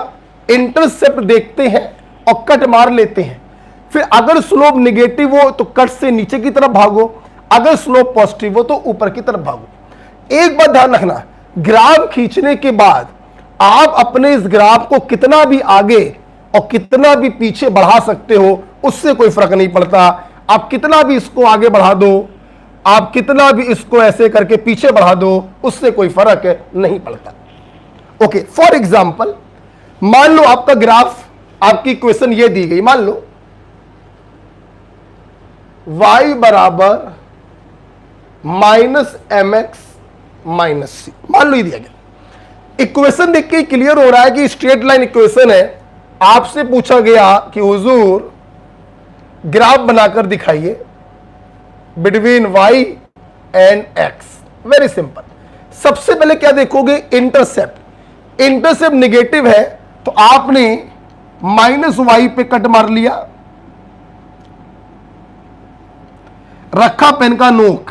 इंटरसेप्ट देखते हैं और कट मार लेते हैं। फिर अगर स्लोप नेगेटिव हो तो कट से नीचे की तरफ भागो, अगर स्लोप पॉजिटिव हो तो ऊपर की तरफ भागो। एक बात ध्यान रखना, ग्राफ खींचने के बाद आप अपने इस ग्राफ को कितना भी आगे और कितना भी पीछे बढ़ा सकते हो, उससे कोई फर्क नहीं पड़ता। आप कितना भी इसको आगे बढ़ा दो, आप कितना भी इसको ऐसे करके पीछे बढ़ा दो, उससे कोई फर्क नहीं पड़ता। ओके, फॉर एग्जाम्पल मान लो आपका ग्राफ, आपकी इक्वेशन ये दी गई, मान लो y बराबर माइनस एम एक्स माइनस सी, मान लो ये दिया गया। इक्वेशन देख के क्लियर हो रहा है कि स्ट्रेट लाइन इक्वेशन है। आपसे पूछा गया कि हुजूर ग्राफ बनाकर दिखाइए between y and x। Very simple, सबसे पहले क्या देखोगे? इंटरसेप्ट। इंटरसेप्ट नेगेटिव है तो आपने माइनस वाई पे कट मार लिया, रखा पेन का नोक।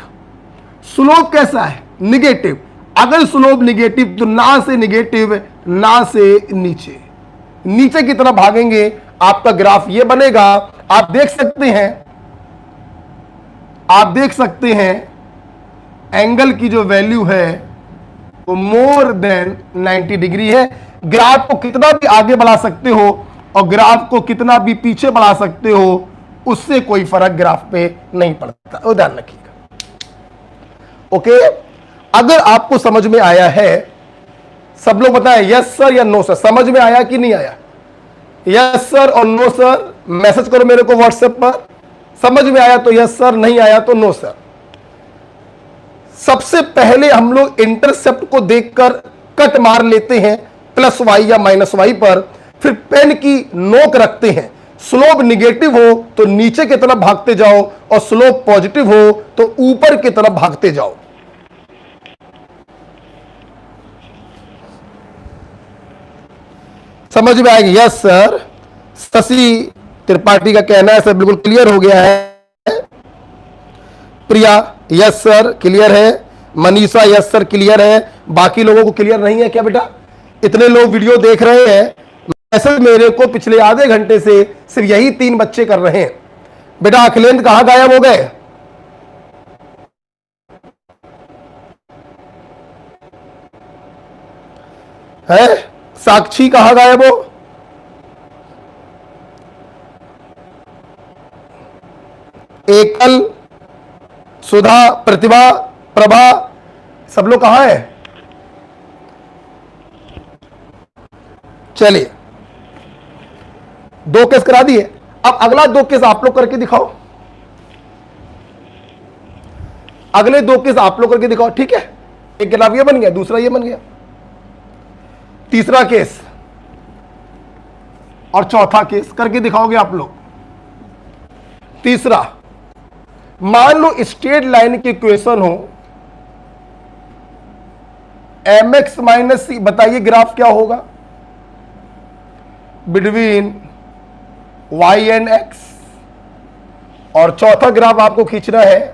स्लोप कैसा है? नेगेटिव। अगर स्लोप नेगेटिव तो ना से नेगेटिव ना से नीचे, नीचे की तरफ भागेंगे, आपका ग्राफ ये बनेगा। आप देख सकते हैं, आप देख सकते हैं एंगल की जो वैल्यू है वो मोर देन 90 डिग्री है। ग्राफ को कितना भी आगे बढ़ा सकते हो और ग्राफ को कितना भी पीछे बढ़ा सकते हो, उससे कोई फर्क ग्राफ पे नहीं पड़ता। वो ध्यान रखिएगा। ओके, अगर आपको समझ में आया है, सब लोग बताएं यस सर या नो सर। समझ में आया कि नहीं आया? यस सर और नो सर मैसेज करो मेरे को व्हाट्सएप पर। समझ में आया तो यस सर, नहीं आया तो नो सर। सबसे पहले हम लोग इंटरसेप्ट को देखकर कट मार लेते हैं प्लस वाई या माइनस वाई पर, फिर पेन की नोक रखते हैं। स्लोप निगेटिव हो तो नीचे की तरफ भागते जाओ और स्लोप पॉजिटिव हो तो ऊपर की तरफ भागते जाओ। समझ में आएगी? Yes sir. शशि त्रिपाठी का कहना है सर बिल्कुल क्लियर हो गया है। प्रिया यस सर क्लियर है। मनीषा यस सर क्लियर है। बाकी लोगों को क्लियर नहीं है क्या बेटा? इतने लोग वीडियो देख रहे हैं, मैसेज मेरे को पिछले आधे घंटे से सिर्फ यही 3 बच्चे कर रहे हैं। बेटा अखिलेंद्र कहां गायब हो गए? है? साक्षी कहाँ गायब हो? एकल, सुधा, प्रतिभा, प्रभा, सब लोग कहां है? चलिए, 2 केस करा दिए। अब अगला 2 केस आप लोग करके दिखाओ। अगले 2 केस आप लोग करके दिखाओ, ठीक है? एक ग्राफ ये बन गया, दूसरा ये बन गया, तीसरा केस और चौथा केस करके दिखाओगे आप लोग। तीसरा, मान लो स्ट्रेट लाइन की इक्वेशन हो mx माइनस सी, बताइए ग्राफ क्या होगा बिटवीन y एंड x। और चौथा ग्राफ आपको खींचना है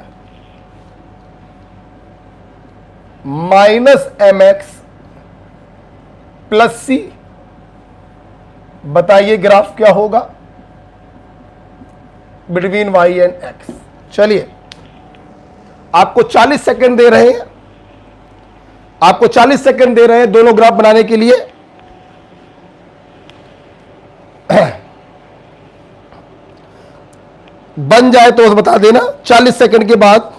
माइनस mx प्लस सी, बताइए ग्राफ क्या होगा बिटवीन y एंड x। चलिए, आपको 40 सेकंड दे रहे हैं, आपको 40 सेकंड दे रहे हैं दोनों ग्राफ बनाने के लिए। बन जाए तो बता देना 40 सेकंड के बाद।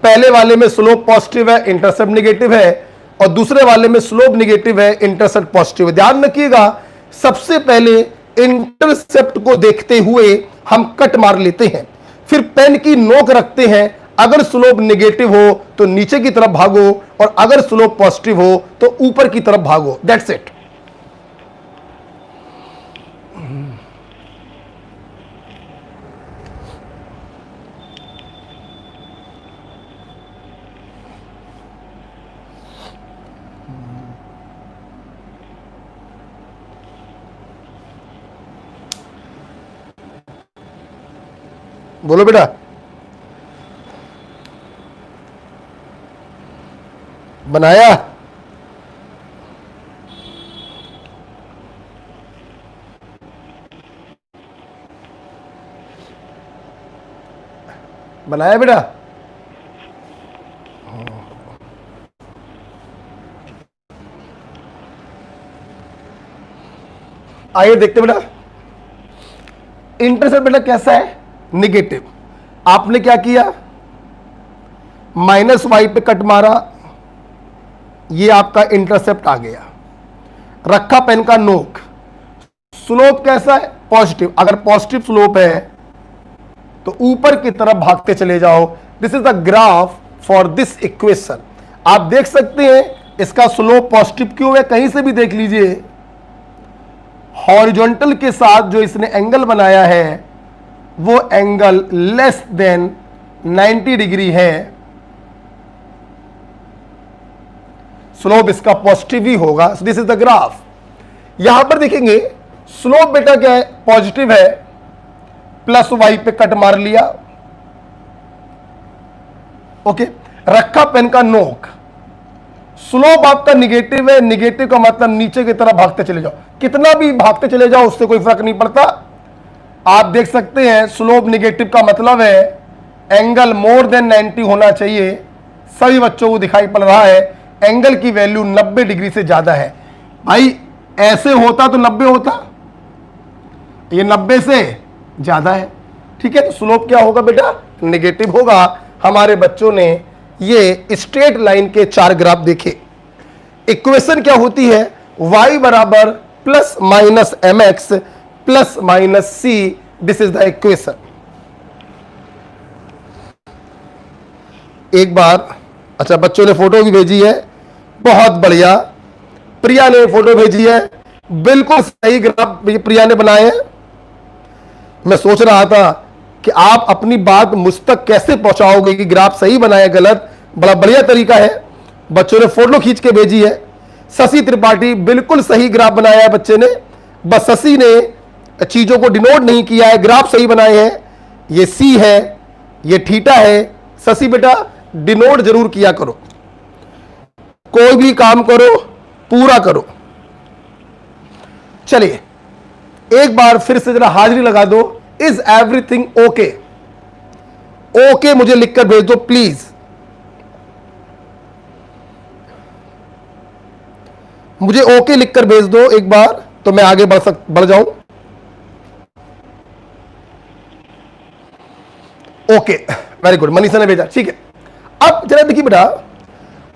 पहले वाले में स्लोप पॉजिटिव है, इंटरसेप्ट निगेटिव है, और दूसरे वाले में स्लोप निगेटिव है, इंटरसेप्ट पॉजिटिव है। ध्यान रखिएगा, सबसे पहले इंटरसेप्ट को देखते हुए हम कट मार लेते हैं, फिर पेन की नोक रखते हैं। अगर स्लोप नेगेटिव हो तो नीचे की तरफ भागो, और अगर स्लोप पॉजिटिव हो तो ऊपर की तरफ भागो। That's it. बोलो बेटा। बनाया? बनाया बेटा? आइए देखते बेटा, इंटरसेप्ट बेटा कैसा है? निगेटिव। आपने क्या किया? माइनस वाई पे कट मारा, ये आपका इंटरसेप्ट आ गया। रखा पेन का नोक। स्लोप कैसा है? पॉजिटिव। अगर पॉजिटिव स्लोप है तो ऊपर की तरफ भागते चले जाओ। This is the graph for this equation. आप देख सकते हैं इसका स्लोप पॉजिटिव क्यों है, कहीं से भी देख लीजिए। हॉरिजॉन्टल के साथ जो इसने एंगल बनाया है वो एंगल लेस देन 90 डिग्री है। स्लोप इसका पॉजिटिव ही होगा। This is the graph. यहां पर देखेंगे स्लोप बेटा क्या है? पॉजिटिव है, प्लस वाई पे कट मार लिया। ओके, रखा पेन का नोक। स्लोप आपका निगेटिव है, निगेटिव का मतलब नीचे की तरफ भागते चले जाओ। कितना भी भागते चले जाओ उससे कोई फर्क नहीं पड़ता। आप देख सकते हैं स्लोप निगेटिव का मतलब है एंगल मोर देन 90 होना चाहिए। सभी बच्चों को दिखाई पड़ रहा है एंगल की वैल्यू 90 डिग्री से ज्यादा है। भाई ऐसे होता तो 90 होता, ये 90 से ज्यादा है। ठीक है, तो स्लोप क्या होगा बेटा? निगेटिव होगा। हमारे बच्चों ने ये स्ट्रेट लाइन के 4 ग्राफ देखे। इक्वेशन क्या होती है? y बराबर plus minus m x plus minus c. This is the equation. एक बार, अच्छा बच्चों ने फोटो भी भेजी है, बहुत बढ़िया। प्रिया ने फोटो भेजी है, बिल्कुल सही ग्राफ प्रिया ने बनाए हैं। मैं सोच रहा था कि आप अपनी बात मुझ तक कैसे पहुंचाओगे कि ग्राफ सही बनाए गलत। बड़ा बढ़िया तरीका है, बच्चों ने फोटो खींच के भेजी है। शशि त्रिपाठी, बिल्कुल सही ग्राफ बनाया है बच्चे ने, बस शशि ने चीजों को डिनोट नहीं किया है, ग्राफ सही बनाए हैं। ये सी है, ये थीटा है। शशि बेटा डिनोट जरूर किया करो, कोई भी काम करो पूरा करो। चलिए एक बार फिर से जरा हाजिरी लगा दो। Is everything okay? ओके मुझे लिखकर भेज दो प्लीज। मुझे ओके लिखकर भेज दो एक बार, तो मैं आगे बढ़ जाऊं। ओके, वेरी गुड, मनीषा ने भेजा, ठीक है। अब जरा देखिए बेटा,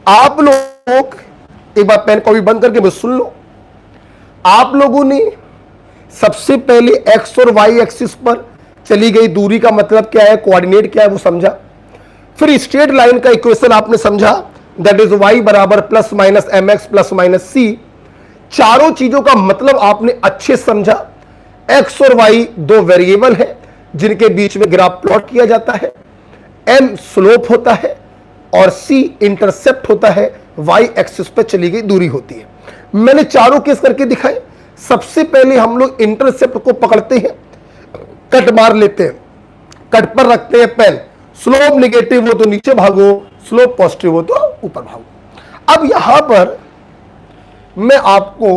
आप लोग एक बार पेन कॉपी बंद करके मुझे सुन लो। आप लोगों ने सबसे पहले एक्स और वाई एक्सिस पर चली गई दूरी का मतलब क्या है, कोऑर्डिनेट क्या है, वो समझा। फिर स्ट्रेट लाइन का इक्वेशन आपने समझा, दैट इज वाई बराबर plus minus m x plus minus c. चारों चीजों का मतलब आपने अच्छे समझा। एक्स और वाई दो वेरिएबल है जिनके बीच में ग्राफ प्लॉट किया जाता है। एम स्लोप होता है और सी इंटरसेप्ट होता है, वाई एक्सिस पर चली गई दूरी होती है। मैंने चारों केस करके दिखाए। सबसे पहले हम लोग इंटरसेप्ट को पकड़ते हैं, कट मार लेते हैं, कट पर रखते हैं पेन। स्लोप नेगेटिव हो तो नीचे भागो, स्लोप पॉजिटिव हो तो ऊपर भागो। अब यहां पर मैं आपको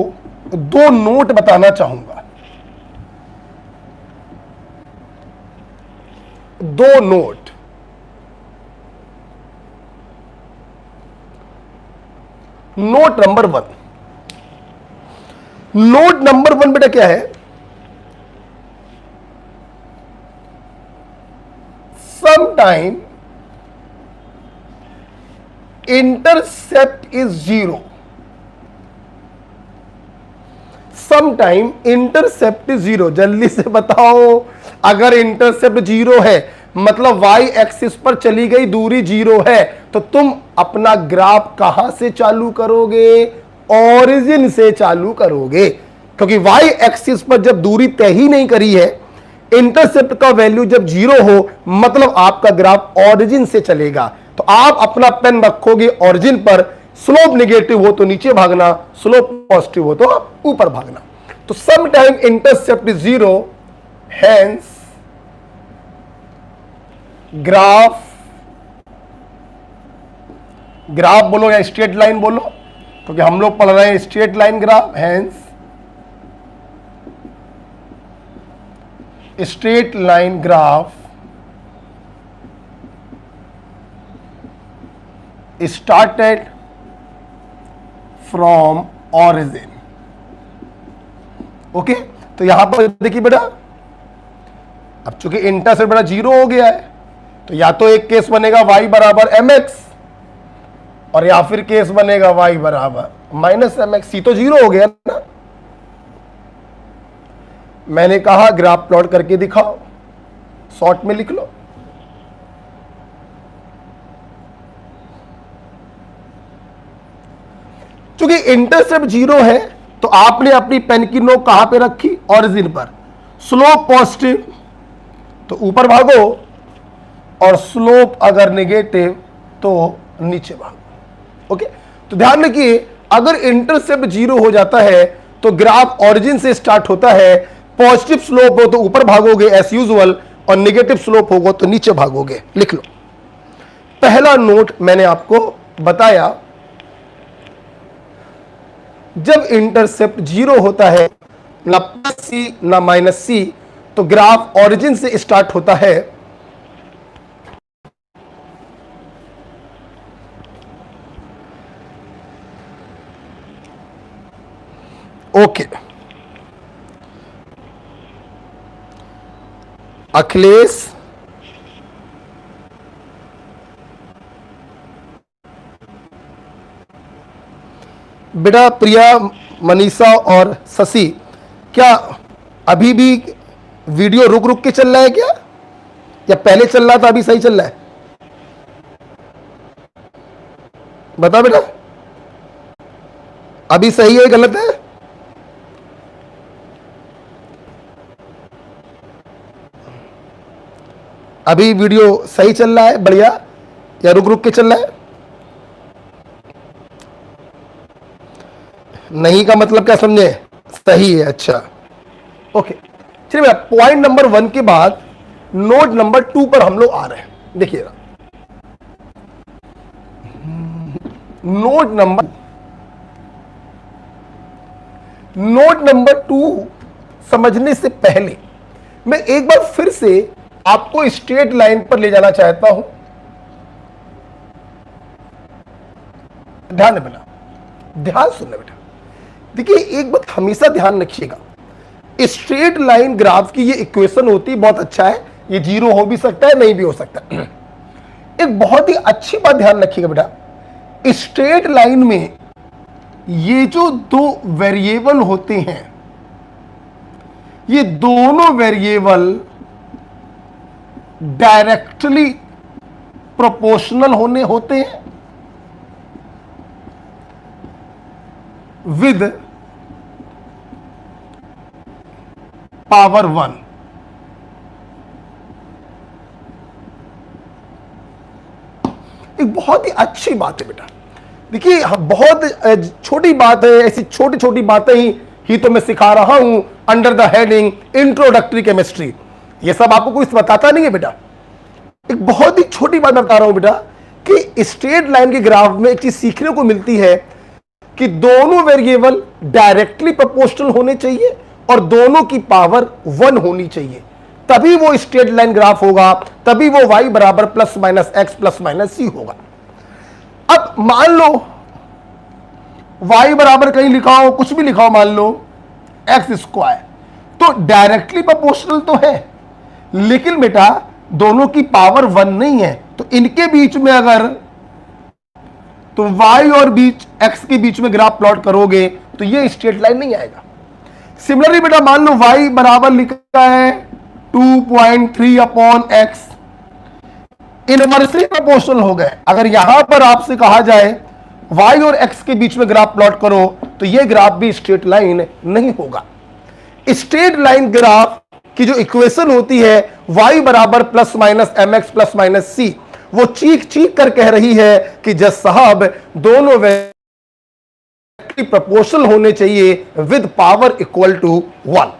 दो नोट बताना चाहूंगा, दो note. Note number one, note number one बेटा क्या है, sometime intercept is zero, sometime intercept is zero। जल्दी से बताओ, अगर इंटरसेप्ट जीरो है मतलब वाई एक्सिस पर चली गई दूरी जीरो है, तो तुम अपना ग्राफ कहां से चालू करोगे, ओरिजिन से चालू करोगे। क्योंकि वाई एक्सिस पर जब दूरी तय ही नहीं करी है, इंटरसेप्ट का वैल्यू जब जीरो हो मतलब आपका ग्राफ ओरिजिन से चलेगा। तो आप अपना पेन रखोगे ओरिजिन पर, स्लोप नेगेटिव हो तो नीचे भागना, स्लोप पॉजिटिव हो तो ऊपर भागना। तो some time intercept is zero, hence graph, graph बोलो या स्ट्रेट लाइन बोलो, क्योंकि हम लोग पढ़ रहे हैं straight line graph, hence straight line graph started from origin. Okay, तो यहां पर देखिए बेटा, अब चूंकि इंटरसेप्ट बेटा जीरो हो गया है, तो या तो एक केस बनेगा y बराबर एम एक्स, और या फिर केस बनेगा y बराबर माइनस एम एक्स। सी तो जीरो हो गया ना। मैंने कहा ग्राफ प्लॉट करके दिखाओ, शॉर्ट में लिख लो। चूंकि इंटरसेप्ट जीरो है तो आपने अपनी पेन की नोक कहां पे रखी, ओरिजिन पर। स्लोप पॉजिटिव तो ऊपर भागो, और स्लोप अगर नेगेटिव तो नीचे भागो। ओके, तो ध्यान रखिए, अगर इंटरसेप्ट जीरो हो जाता है तो ग्राफ ओरिजिन से स्टार्ट होता है। पॉजिटिव स्लोप हो तो ऊपर भागोगे एस यूजुअल, और नेगेटिव स्लोप होगा तो नीचे भागोगे। लिख लो। पहला नोट मैंने आपको बताया, जब इंटरसेप्ट जीरो होता है, ना प्लस सी ना माइनस सी, तो ग्राफ ओरिजिन से स्टार्ट होता है। ओके, अखिलेश, बेटा प्रिया, मनीषा और शशि, क्या अभी भी वीडियो रुक रुक के चल रहा है क्या, या पहले चल रहा था अभी सही चल रहा है? बता बेटा, अभी सही है गलत है? अभी वीडियो सही चल रहा है, बढ़िया, या रुक रुक के चल रहा है? नहीं का मतलब क्या समझे? सही है, अच्छा, ओके। चलिए भैया, पॉइंट नंबर 1 के बाद नोट नंबर 2 पर हम लोग आ रहे हैं। देखिएगा, नोट नंबर 2 समझने से पहले मैं एक बार फिर से आपको स्ट्रेट लाइन पर ले जाना चाहता हूं। ध्यान है बेटा, ध्यान सुनना बेटा। देखिए एक बात हमेशा ध्यान रखिएगा, स्ट्रेट लाइन ग्राफ की ये इक्वेशन होती बहुत अच्छा है, ये जीरो हो भी सकता है नहीं भी हो सकता है। एक बहुत ही अच्छी बात ध्यान रखिएगा बेटा, स्ट्रेट लाइन में ये जो दो वेरिएबल होते हैं, ये दोनों वेरिएबल डायरेक्टली प्रोपोर्शनल होते हैं विद पावर 1। एक बहुत ही अच्छी बात है बेटा। देखिए बहुत छोटी बात है, ऐसी छोटी छोटी बातें ही तो मैं सिखा रहा हूं under the heading introductory chemistry. ये सब आपको कोई बताता नहीं है बेटा। एक बहुत ही छोटी बात मैं बता रहा हूं बेटा कि स्ट्रेट लाइन के ग्राफ में एक चीज सीखने को मिलती है कि दोनों वेरिएबल डायरेक्टली प्रोपोर्शनल होने चाहिए और दोनों की पावर 1 होनी चाहिए, तभी वो स्ट्रेट लाइन ग्राफ होगा, तभी वो y बराबर plus minus x plus minus c होगा। अब मान लो y बराबर कहीं लिखा हो, कुछ भी लिखा हो, मान लो एक्स स्क्वायर, तो डायरेक्टली प्रोपोर्शनल तो है, लेकिन बेटा दोनों की पावर 1 नहीं है, तो इनके बीच में अगर तुम y और x के बीच में ग्राफ प्लॉट करोगे तो ये स्ट्रेट लाइन नहीं आएगा। सिमिलरली बेटा मान लो y बराबर लिखा है 2.3 अपॉन x, इनवर्सली प्रोपोर्शनल हो गए। अगर यहां पर आपसे कहा जाए y और x के बीच में ग्राफ प्लॉट करो तो ये ग्राफ भी स्ट्रेट लाइन नहीं होगा। स्ट्रेट लाइन ग्राफ की जो इक्वेशन होती है y बराबर plus minus m x plus minus c, वो चीख चीख कर कह रही है कि जज साहब दोनों वेक्टर प्रोपोर्शनल होने चाहिए विद पावर इक्वल टू 1,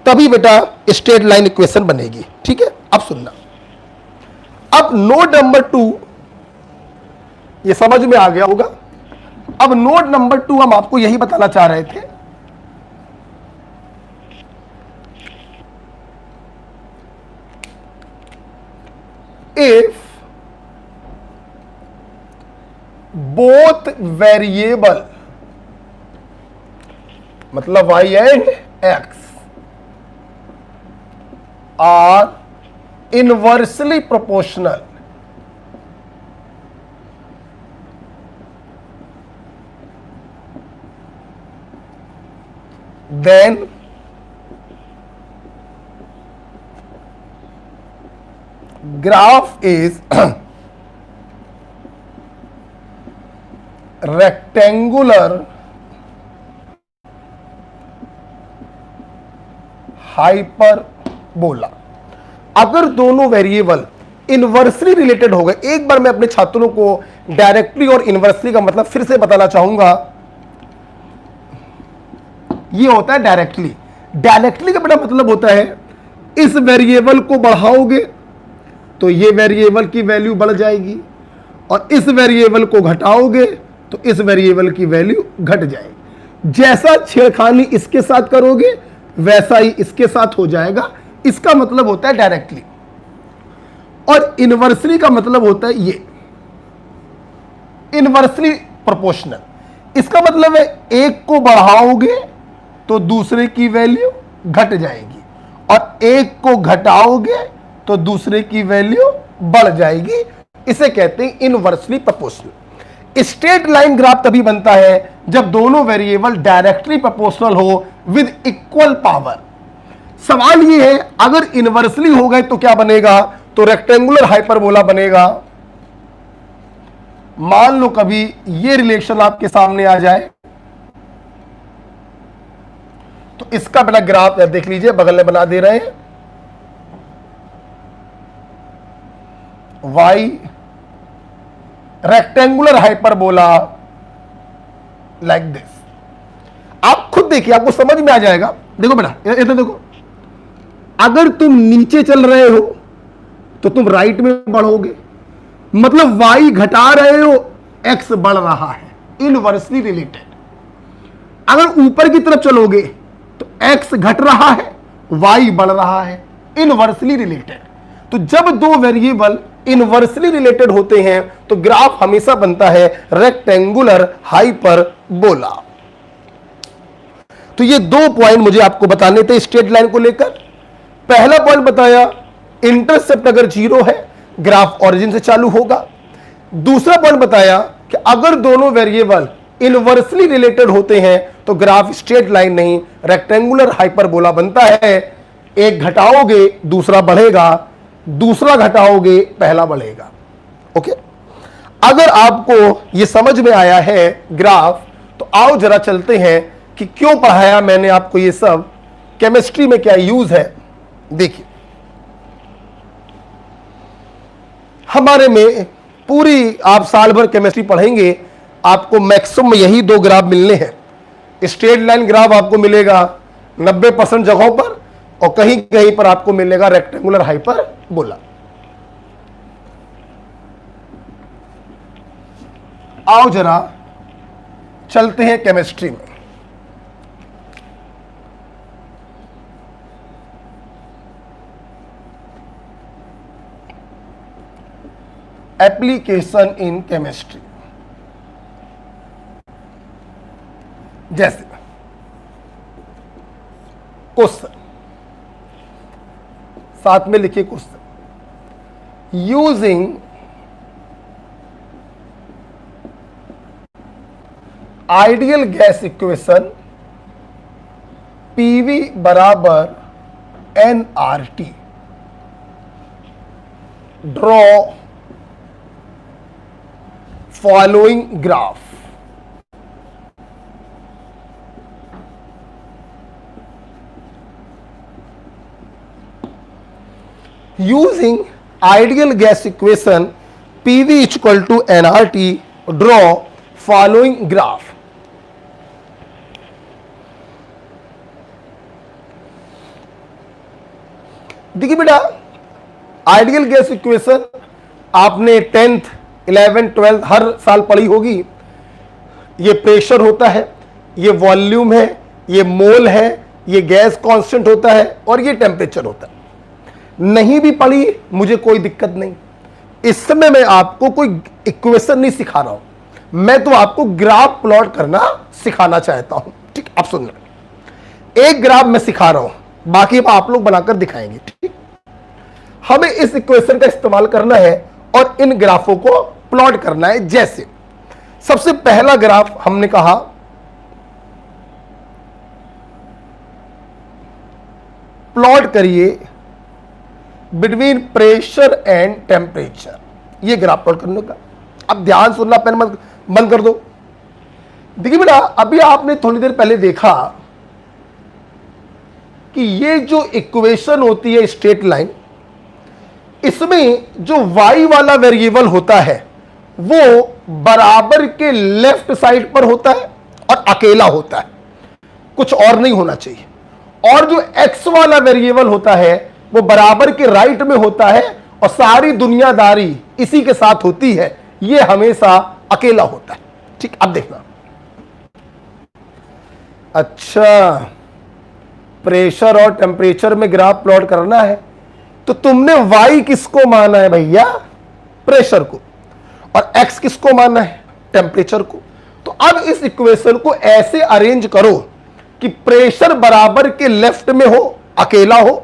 तभी बेटा स्ट्रेट लाइन इक्वेशन बनेगी। ठीक है, अब सुनना। अब नोट नंबर 2 ये समझ में आ गया होगा। अब नोट नंबर 2 हम आपको यही बताना चाह रहे थे, if both variable मतलब y and x are inversely proportional, then graph is rectangular hyperbola. अगर दोनों वेरिएबल इनवर्सली रिलेटेड हो गए, एक बार मैं अपने छात्रों को डायरेक्टली और इनवर्सली का मतलब फिर से बताना चाहूंगा। ये होता है डायरेक्टली। डायरेक्टली का बड़ा मतलब होता है इस वेरिएबल को बढ़ाओगे तो ये वेरिएबल की वैल्यू बढ़ जाएगी, और इस वेरिएबल को घटाओगे तो इस वेरिएबल की वैल्यू घट जाएगी। जैसा छेड़खानी इसके साथ करोगे वैसा ही इसके साथ हो जाएगा। इसका मतलब होता है डायरेक्टली। और इनवर्सली का मतलब होता है ये इनवर्सली प्रोपोर्शनल। इसका मतलब है एक को बढ़ाओगे तो दूसरे की वैल्यू घट जाएगी, और एक को घटाओगे तो दूसरे की वैल्यू बढ़ जाएगी। इसे कहते हैं inversely proportional. Straight line graph तभी बनता है जब दोनों वेरिएबल डायरेक्टली प्रोपोर्शनल हो विद इक्वल पावर। सवाल ये है अगर इनवर्सली हो गए तो क्या बनेगा, तो रेक्टेंगुलर हाइपरबोला बनेगा। मान लो कभी ये रिलेशन आपके सामने आ जाए तो इसका बेटा ग्राफ देख लीजिए, बगल में बना दे रहे हैं। y rectangular hyperbola like this. आप खुद देखिए, आपको समझ में आ जाएगा। देखो बेटा इधर देखो, अगर तुम नीचे चल रहे हो तो तुम राइट में बढ़ोगे, मतलब y घटा रहे हो x बढ़ रहा है, इनवर्सली रिलेटेड। अगर ऊपर की तरफ चलोगे तो x घट रहा है, y बढ़ रहा है, इनवर्सली रिलेटेड। तो जब दो वेरिएबल इनवर्सली रिलेटेड होते हैं तो ग्राफ हमेशा बनता है रेक्टेंगुलर हाइपरबोला। तो ये 2 पॉइंट मुझे आपको बताने थे स्ट्रेट लाइन को लेकर। पहला पॉइंट बताया, इंटरसेप्ट अगर 0 है ग्राफ ओरिजिन से चालू होगा। दूसरा पॉइंट बताया कि अगर दोनों वेरिएबल इनवर्सली रिलेटेड होते हैं तो ग्राफ स्ट्रेट लाइन नहीं रेक्टेंगुलर हाइपरबोला बनता है। एक घटाओगे दूसरा बढ़ेगा, दूसरा घटाओगे पहला बढ़ेगा। ओके, अगर आपको यह समझ में आया है ग्राफ, तो आओ जरा चलते हैं कि क्यों पढ़ाया मैंने आपको ये सब, केमिस्ट्री में क्या यूज है। देखिए, हमारे में पूरी आप साल भर केमिस्ट्री पढ़ेंगे, आपको मैक्सिमम यही 2 ग्राफ मिलने हैं। स्ट्रेट लाइन ग्राफ आपको मिलेगा 90% जगहों पर, और कहीं कहीं पर आपको मिलेगा रेक्टेंगुलर हाइपरबोला। आओ जरा चलते हैं केमिस्ट्री में। एप्लीकेशन इन केमिस्ट्री, जैसे क्वेश्चन, साथ में लिखिए question, using ideal gas equation PV बराबर NRT, draw following graph. Using ideal gas equation PV is equal to nRT, draw following graph. देखिए बेटा, आइडियल गैस इक्वेशन आपने 10th 11th 12th हर साल पढ़ी होगी। ये प्रेशर होता है, ये वॉल्यूम है, ये मोल है, ये गैस कांस्टेंट होता है, और ये टेम्परेचर होता है। नहीं भी पढ़ी मुझे कोई दिक्कत नहीं, इस समय मैं आपको कोई इक्वेशन नहीं सिखा रहा हूं, मैं तो आपको ग्राफ प्लॉट करना सिखाना चाहता हूं। ठीक, आप सुन रहे, एक ग्राफ मैं सिखा रहा हूं, बाकी आप लोग बनाकर दिखाएंगे। ठीक, हमें इस इक्वेशन का इस्तेमाल करना है और इन ग्राफों को प्लॉट करना है। जैसे सबसे पहला ग्राफ हमने कहा प्लॉट करिए बिटवीन प्रेशर एंड टेम्परेचर, ये ग्राफ प्लॉट करने का। अब ध्यान सुनना, पेन मत बंद कर दो। देखिए बेटा, अभी आपने थोड़ी देर पहले देखा कि ये जो इक्वेशन होती है स्ट्रेट लाइन, इसमें जो y वाला वेरिएबल होता है वो बराबर के लेफ्ट साइड पर होता है और अकेला होता है, कुछ और नहीं होना चाहिए। और जो x वाला वेरिएबल होता है वो बराबर के राइट में होता है और सारी दुनियादारी इसी के साथ होती है, ये हमेशा अकेला होता है। ठीक, अब देखना। अच्छा, प्रेशर और टेम्परेचर में ग्राफ प्लॉट करना है, तो तुमने y किसको माना है भैया? प्रेशर को। और x किसको माना है? टेम्परेचर को। तो अब इस इक्वेशन को ऐसे अरेंज करो कि प्रेशर बराबर के लेफ्ट में हो, अकेला हो,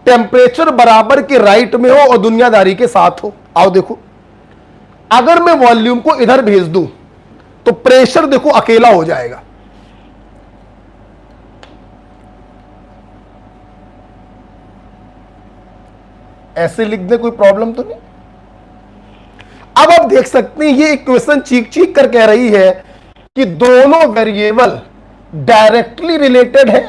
टेम्परेचर बराबर के राइट में हो और दुनियादारी के साथ हो। आओ देखो, अगर मैं वॉल्यूम को इधर भेज दूं तो प्रेशर देखो अकेला हो जाएगा, ऐसे लिख दे, कोई प्रॉब्लम तो नहीं। अब आप देख सकते हैं ये इक्वेशन चीख चीख कर कह रही है कि दोनों वेरिएबल डायरेक्टली रिलेटेड है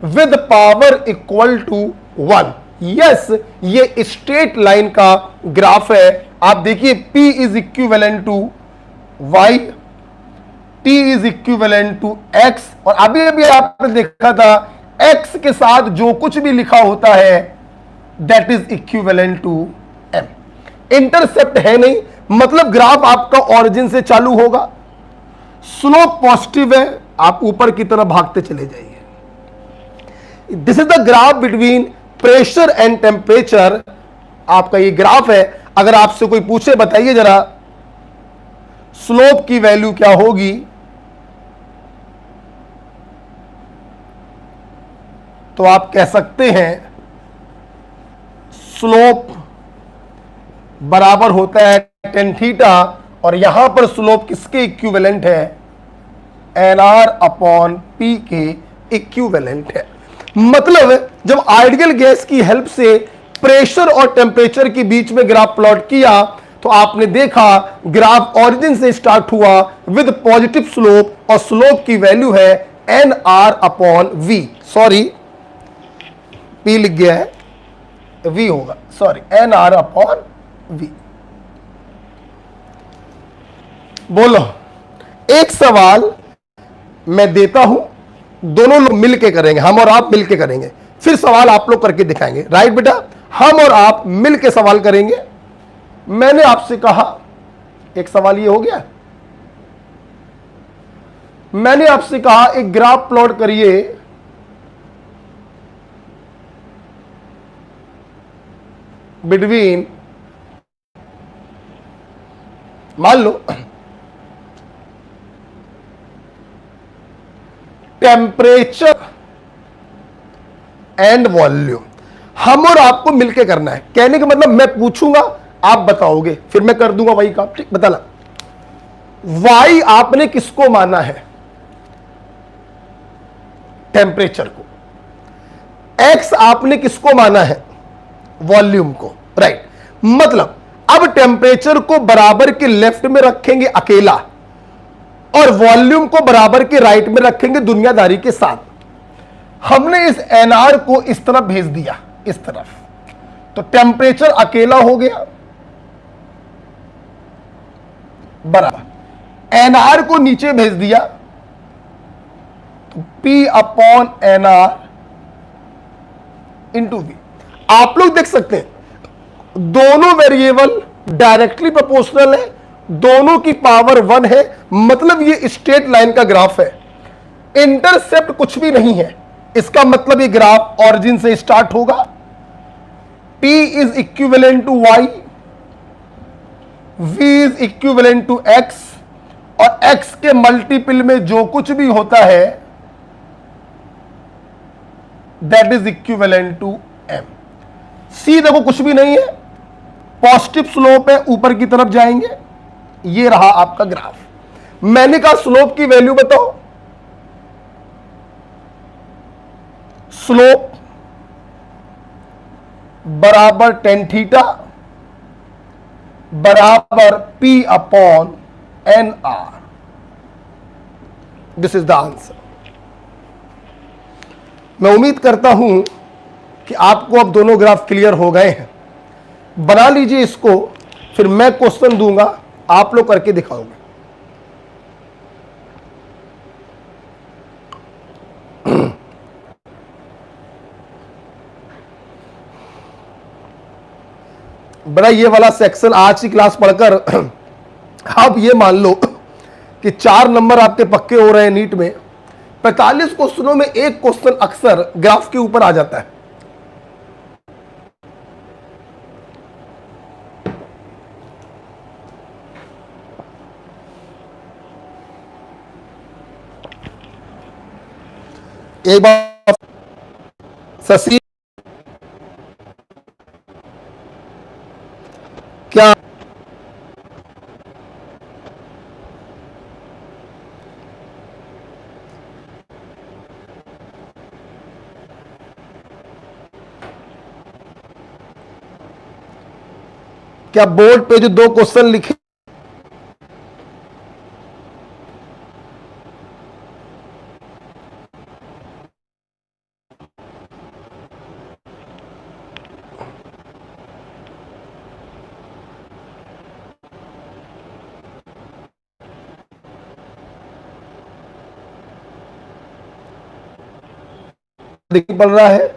with power equal to 1। Yes, ये स्ट्रेट लाइन का ग्राफ है। आप देखिए P is equivalent to Y, T is equivalent to X, और अभी अभी आपने देखा था X के साथ जो कुछ भी लिखा होता है that is equivalent to M। Intercept है नहीं, मतलब ग्राफ आपका ऑरिजिन से चालू होगा, स्लोप पॉजिटिव है, आप ऊपर की तरफ भागते चले जाइए। This is the graph between pressure and temperature. आपका ये ग्राफ है। अगर आपसे कोई पूछे बताइए जरा स्लोप की वैल्यू क्या होगी, तो आप कह सकते हैं स्लोप बराबर होता है टेन थीटा, और यहां पर स्लोप किसके इक्विवेलेंट है? एन आर अपॉन पी के इक्विवेलेंट है। मतलब जब आइडियल गैस की हेल्प से प्रेशर और टेम्परेचर के बीच में ग्राफ प्लॉट किया तो आपने देखा ग्राफ ऑरिजिन से स्टार्ट हुआ विद पॉजिटिव स्लोप, और स्लोप की वैल्यू है N R upon V. Sorry, P लिख गया है, वी होगा, sorry, N R upon V. बोलो, एक सवाल मैं देता हूं, दोनों लोग मिलके करेंगे, हम और आप मिलके करेंगे, फिर सवाल आप लोग करके दिखाएंगे। राइट बेटा, हम और आप मिलके सवाल करेंगे। मैंने आपसे कहा, एक सवाल ये हो गया, मैंने आपसे कहा एक ग्राफ प्लॉट करिए बिटवीन, मान लो टेम्परेचर एंड वॉल्यूम। हम और आपको मिलके करना है। कहने का मतलब मैं पूछूंगा, आप बताओगे, फिर मैं कर दूंगा वही काम। ठीक, बताना। वाई आपने किसको माना है? टेम्परेचर को। एक्स आपने किसको माना है? वॉल्यूम को। राइट, मतलब अब टेम्परेचर को बराबर के लेफ्ट में रखेंगे अकेला, और वॉल्यूम को बराबर के राइट में रखेंगे दुनियादारी के साथ। हमने इस एनआर को इस तरफ भेज दिया, इस तरफ, तो टेम्परेचर अकेला हो गया बराबर, एनआर को नीचे भेज दिया तो P upon NR into V. आप लोग देख सकते हैं दोनों वेरिएबल डायरेक्टली प्रोपोर्शनल है, दोनों की पावर 1 है, मतलब ये स्ट्रेट लाइन का ग्राफ है, इंटरसेप्ट कुछ भी नहीं है। इसका मतलब ये ग्राफ ऑरिजिन से स्टार्ट होगा, P is equivalent to Y, V is equivalent to X, और X के मल्टीपल में जो कुछ भी होता है that is equivalent to M। C देखो कुछ भी नहीं है, पॉजिटिव स्लोप है, ऊपर की तरफ जाएंगे। ये रहा आपका ग्राफ। मैंने कहा स्लोप की वैल्यू बताओ। स्लोप बराबर टेन थीटा बराबर P upon N R. This is the answer. मैं उम्मीद करता हूं कि आपको अब दोनों ग्राफ क्लियर हो गए हैं। बना लीजिए इसको, फिर मैं क्वेश्चन दूंगा, आप लोग करके दिखाओगे। बड़ा ये वाला सेक्शन आज की क्लास पढ़कर आप ये मान लो कि 4 नंबर आपके पक्के हो रहे हैं नीट में। 45 क्वेश्चनों में एक क्वेश्चन अक्सर ग्राफ के ऊपर आ जाता है। एक बार शशि, क्या क्या बोर्ड पे जो 2 क्वेश्चन लिखे दिख पड़ रहा है?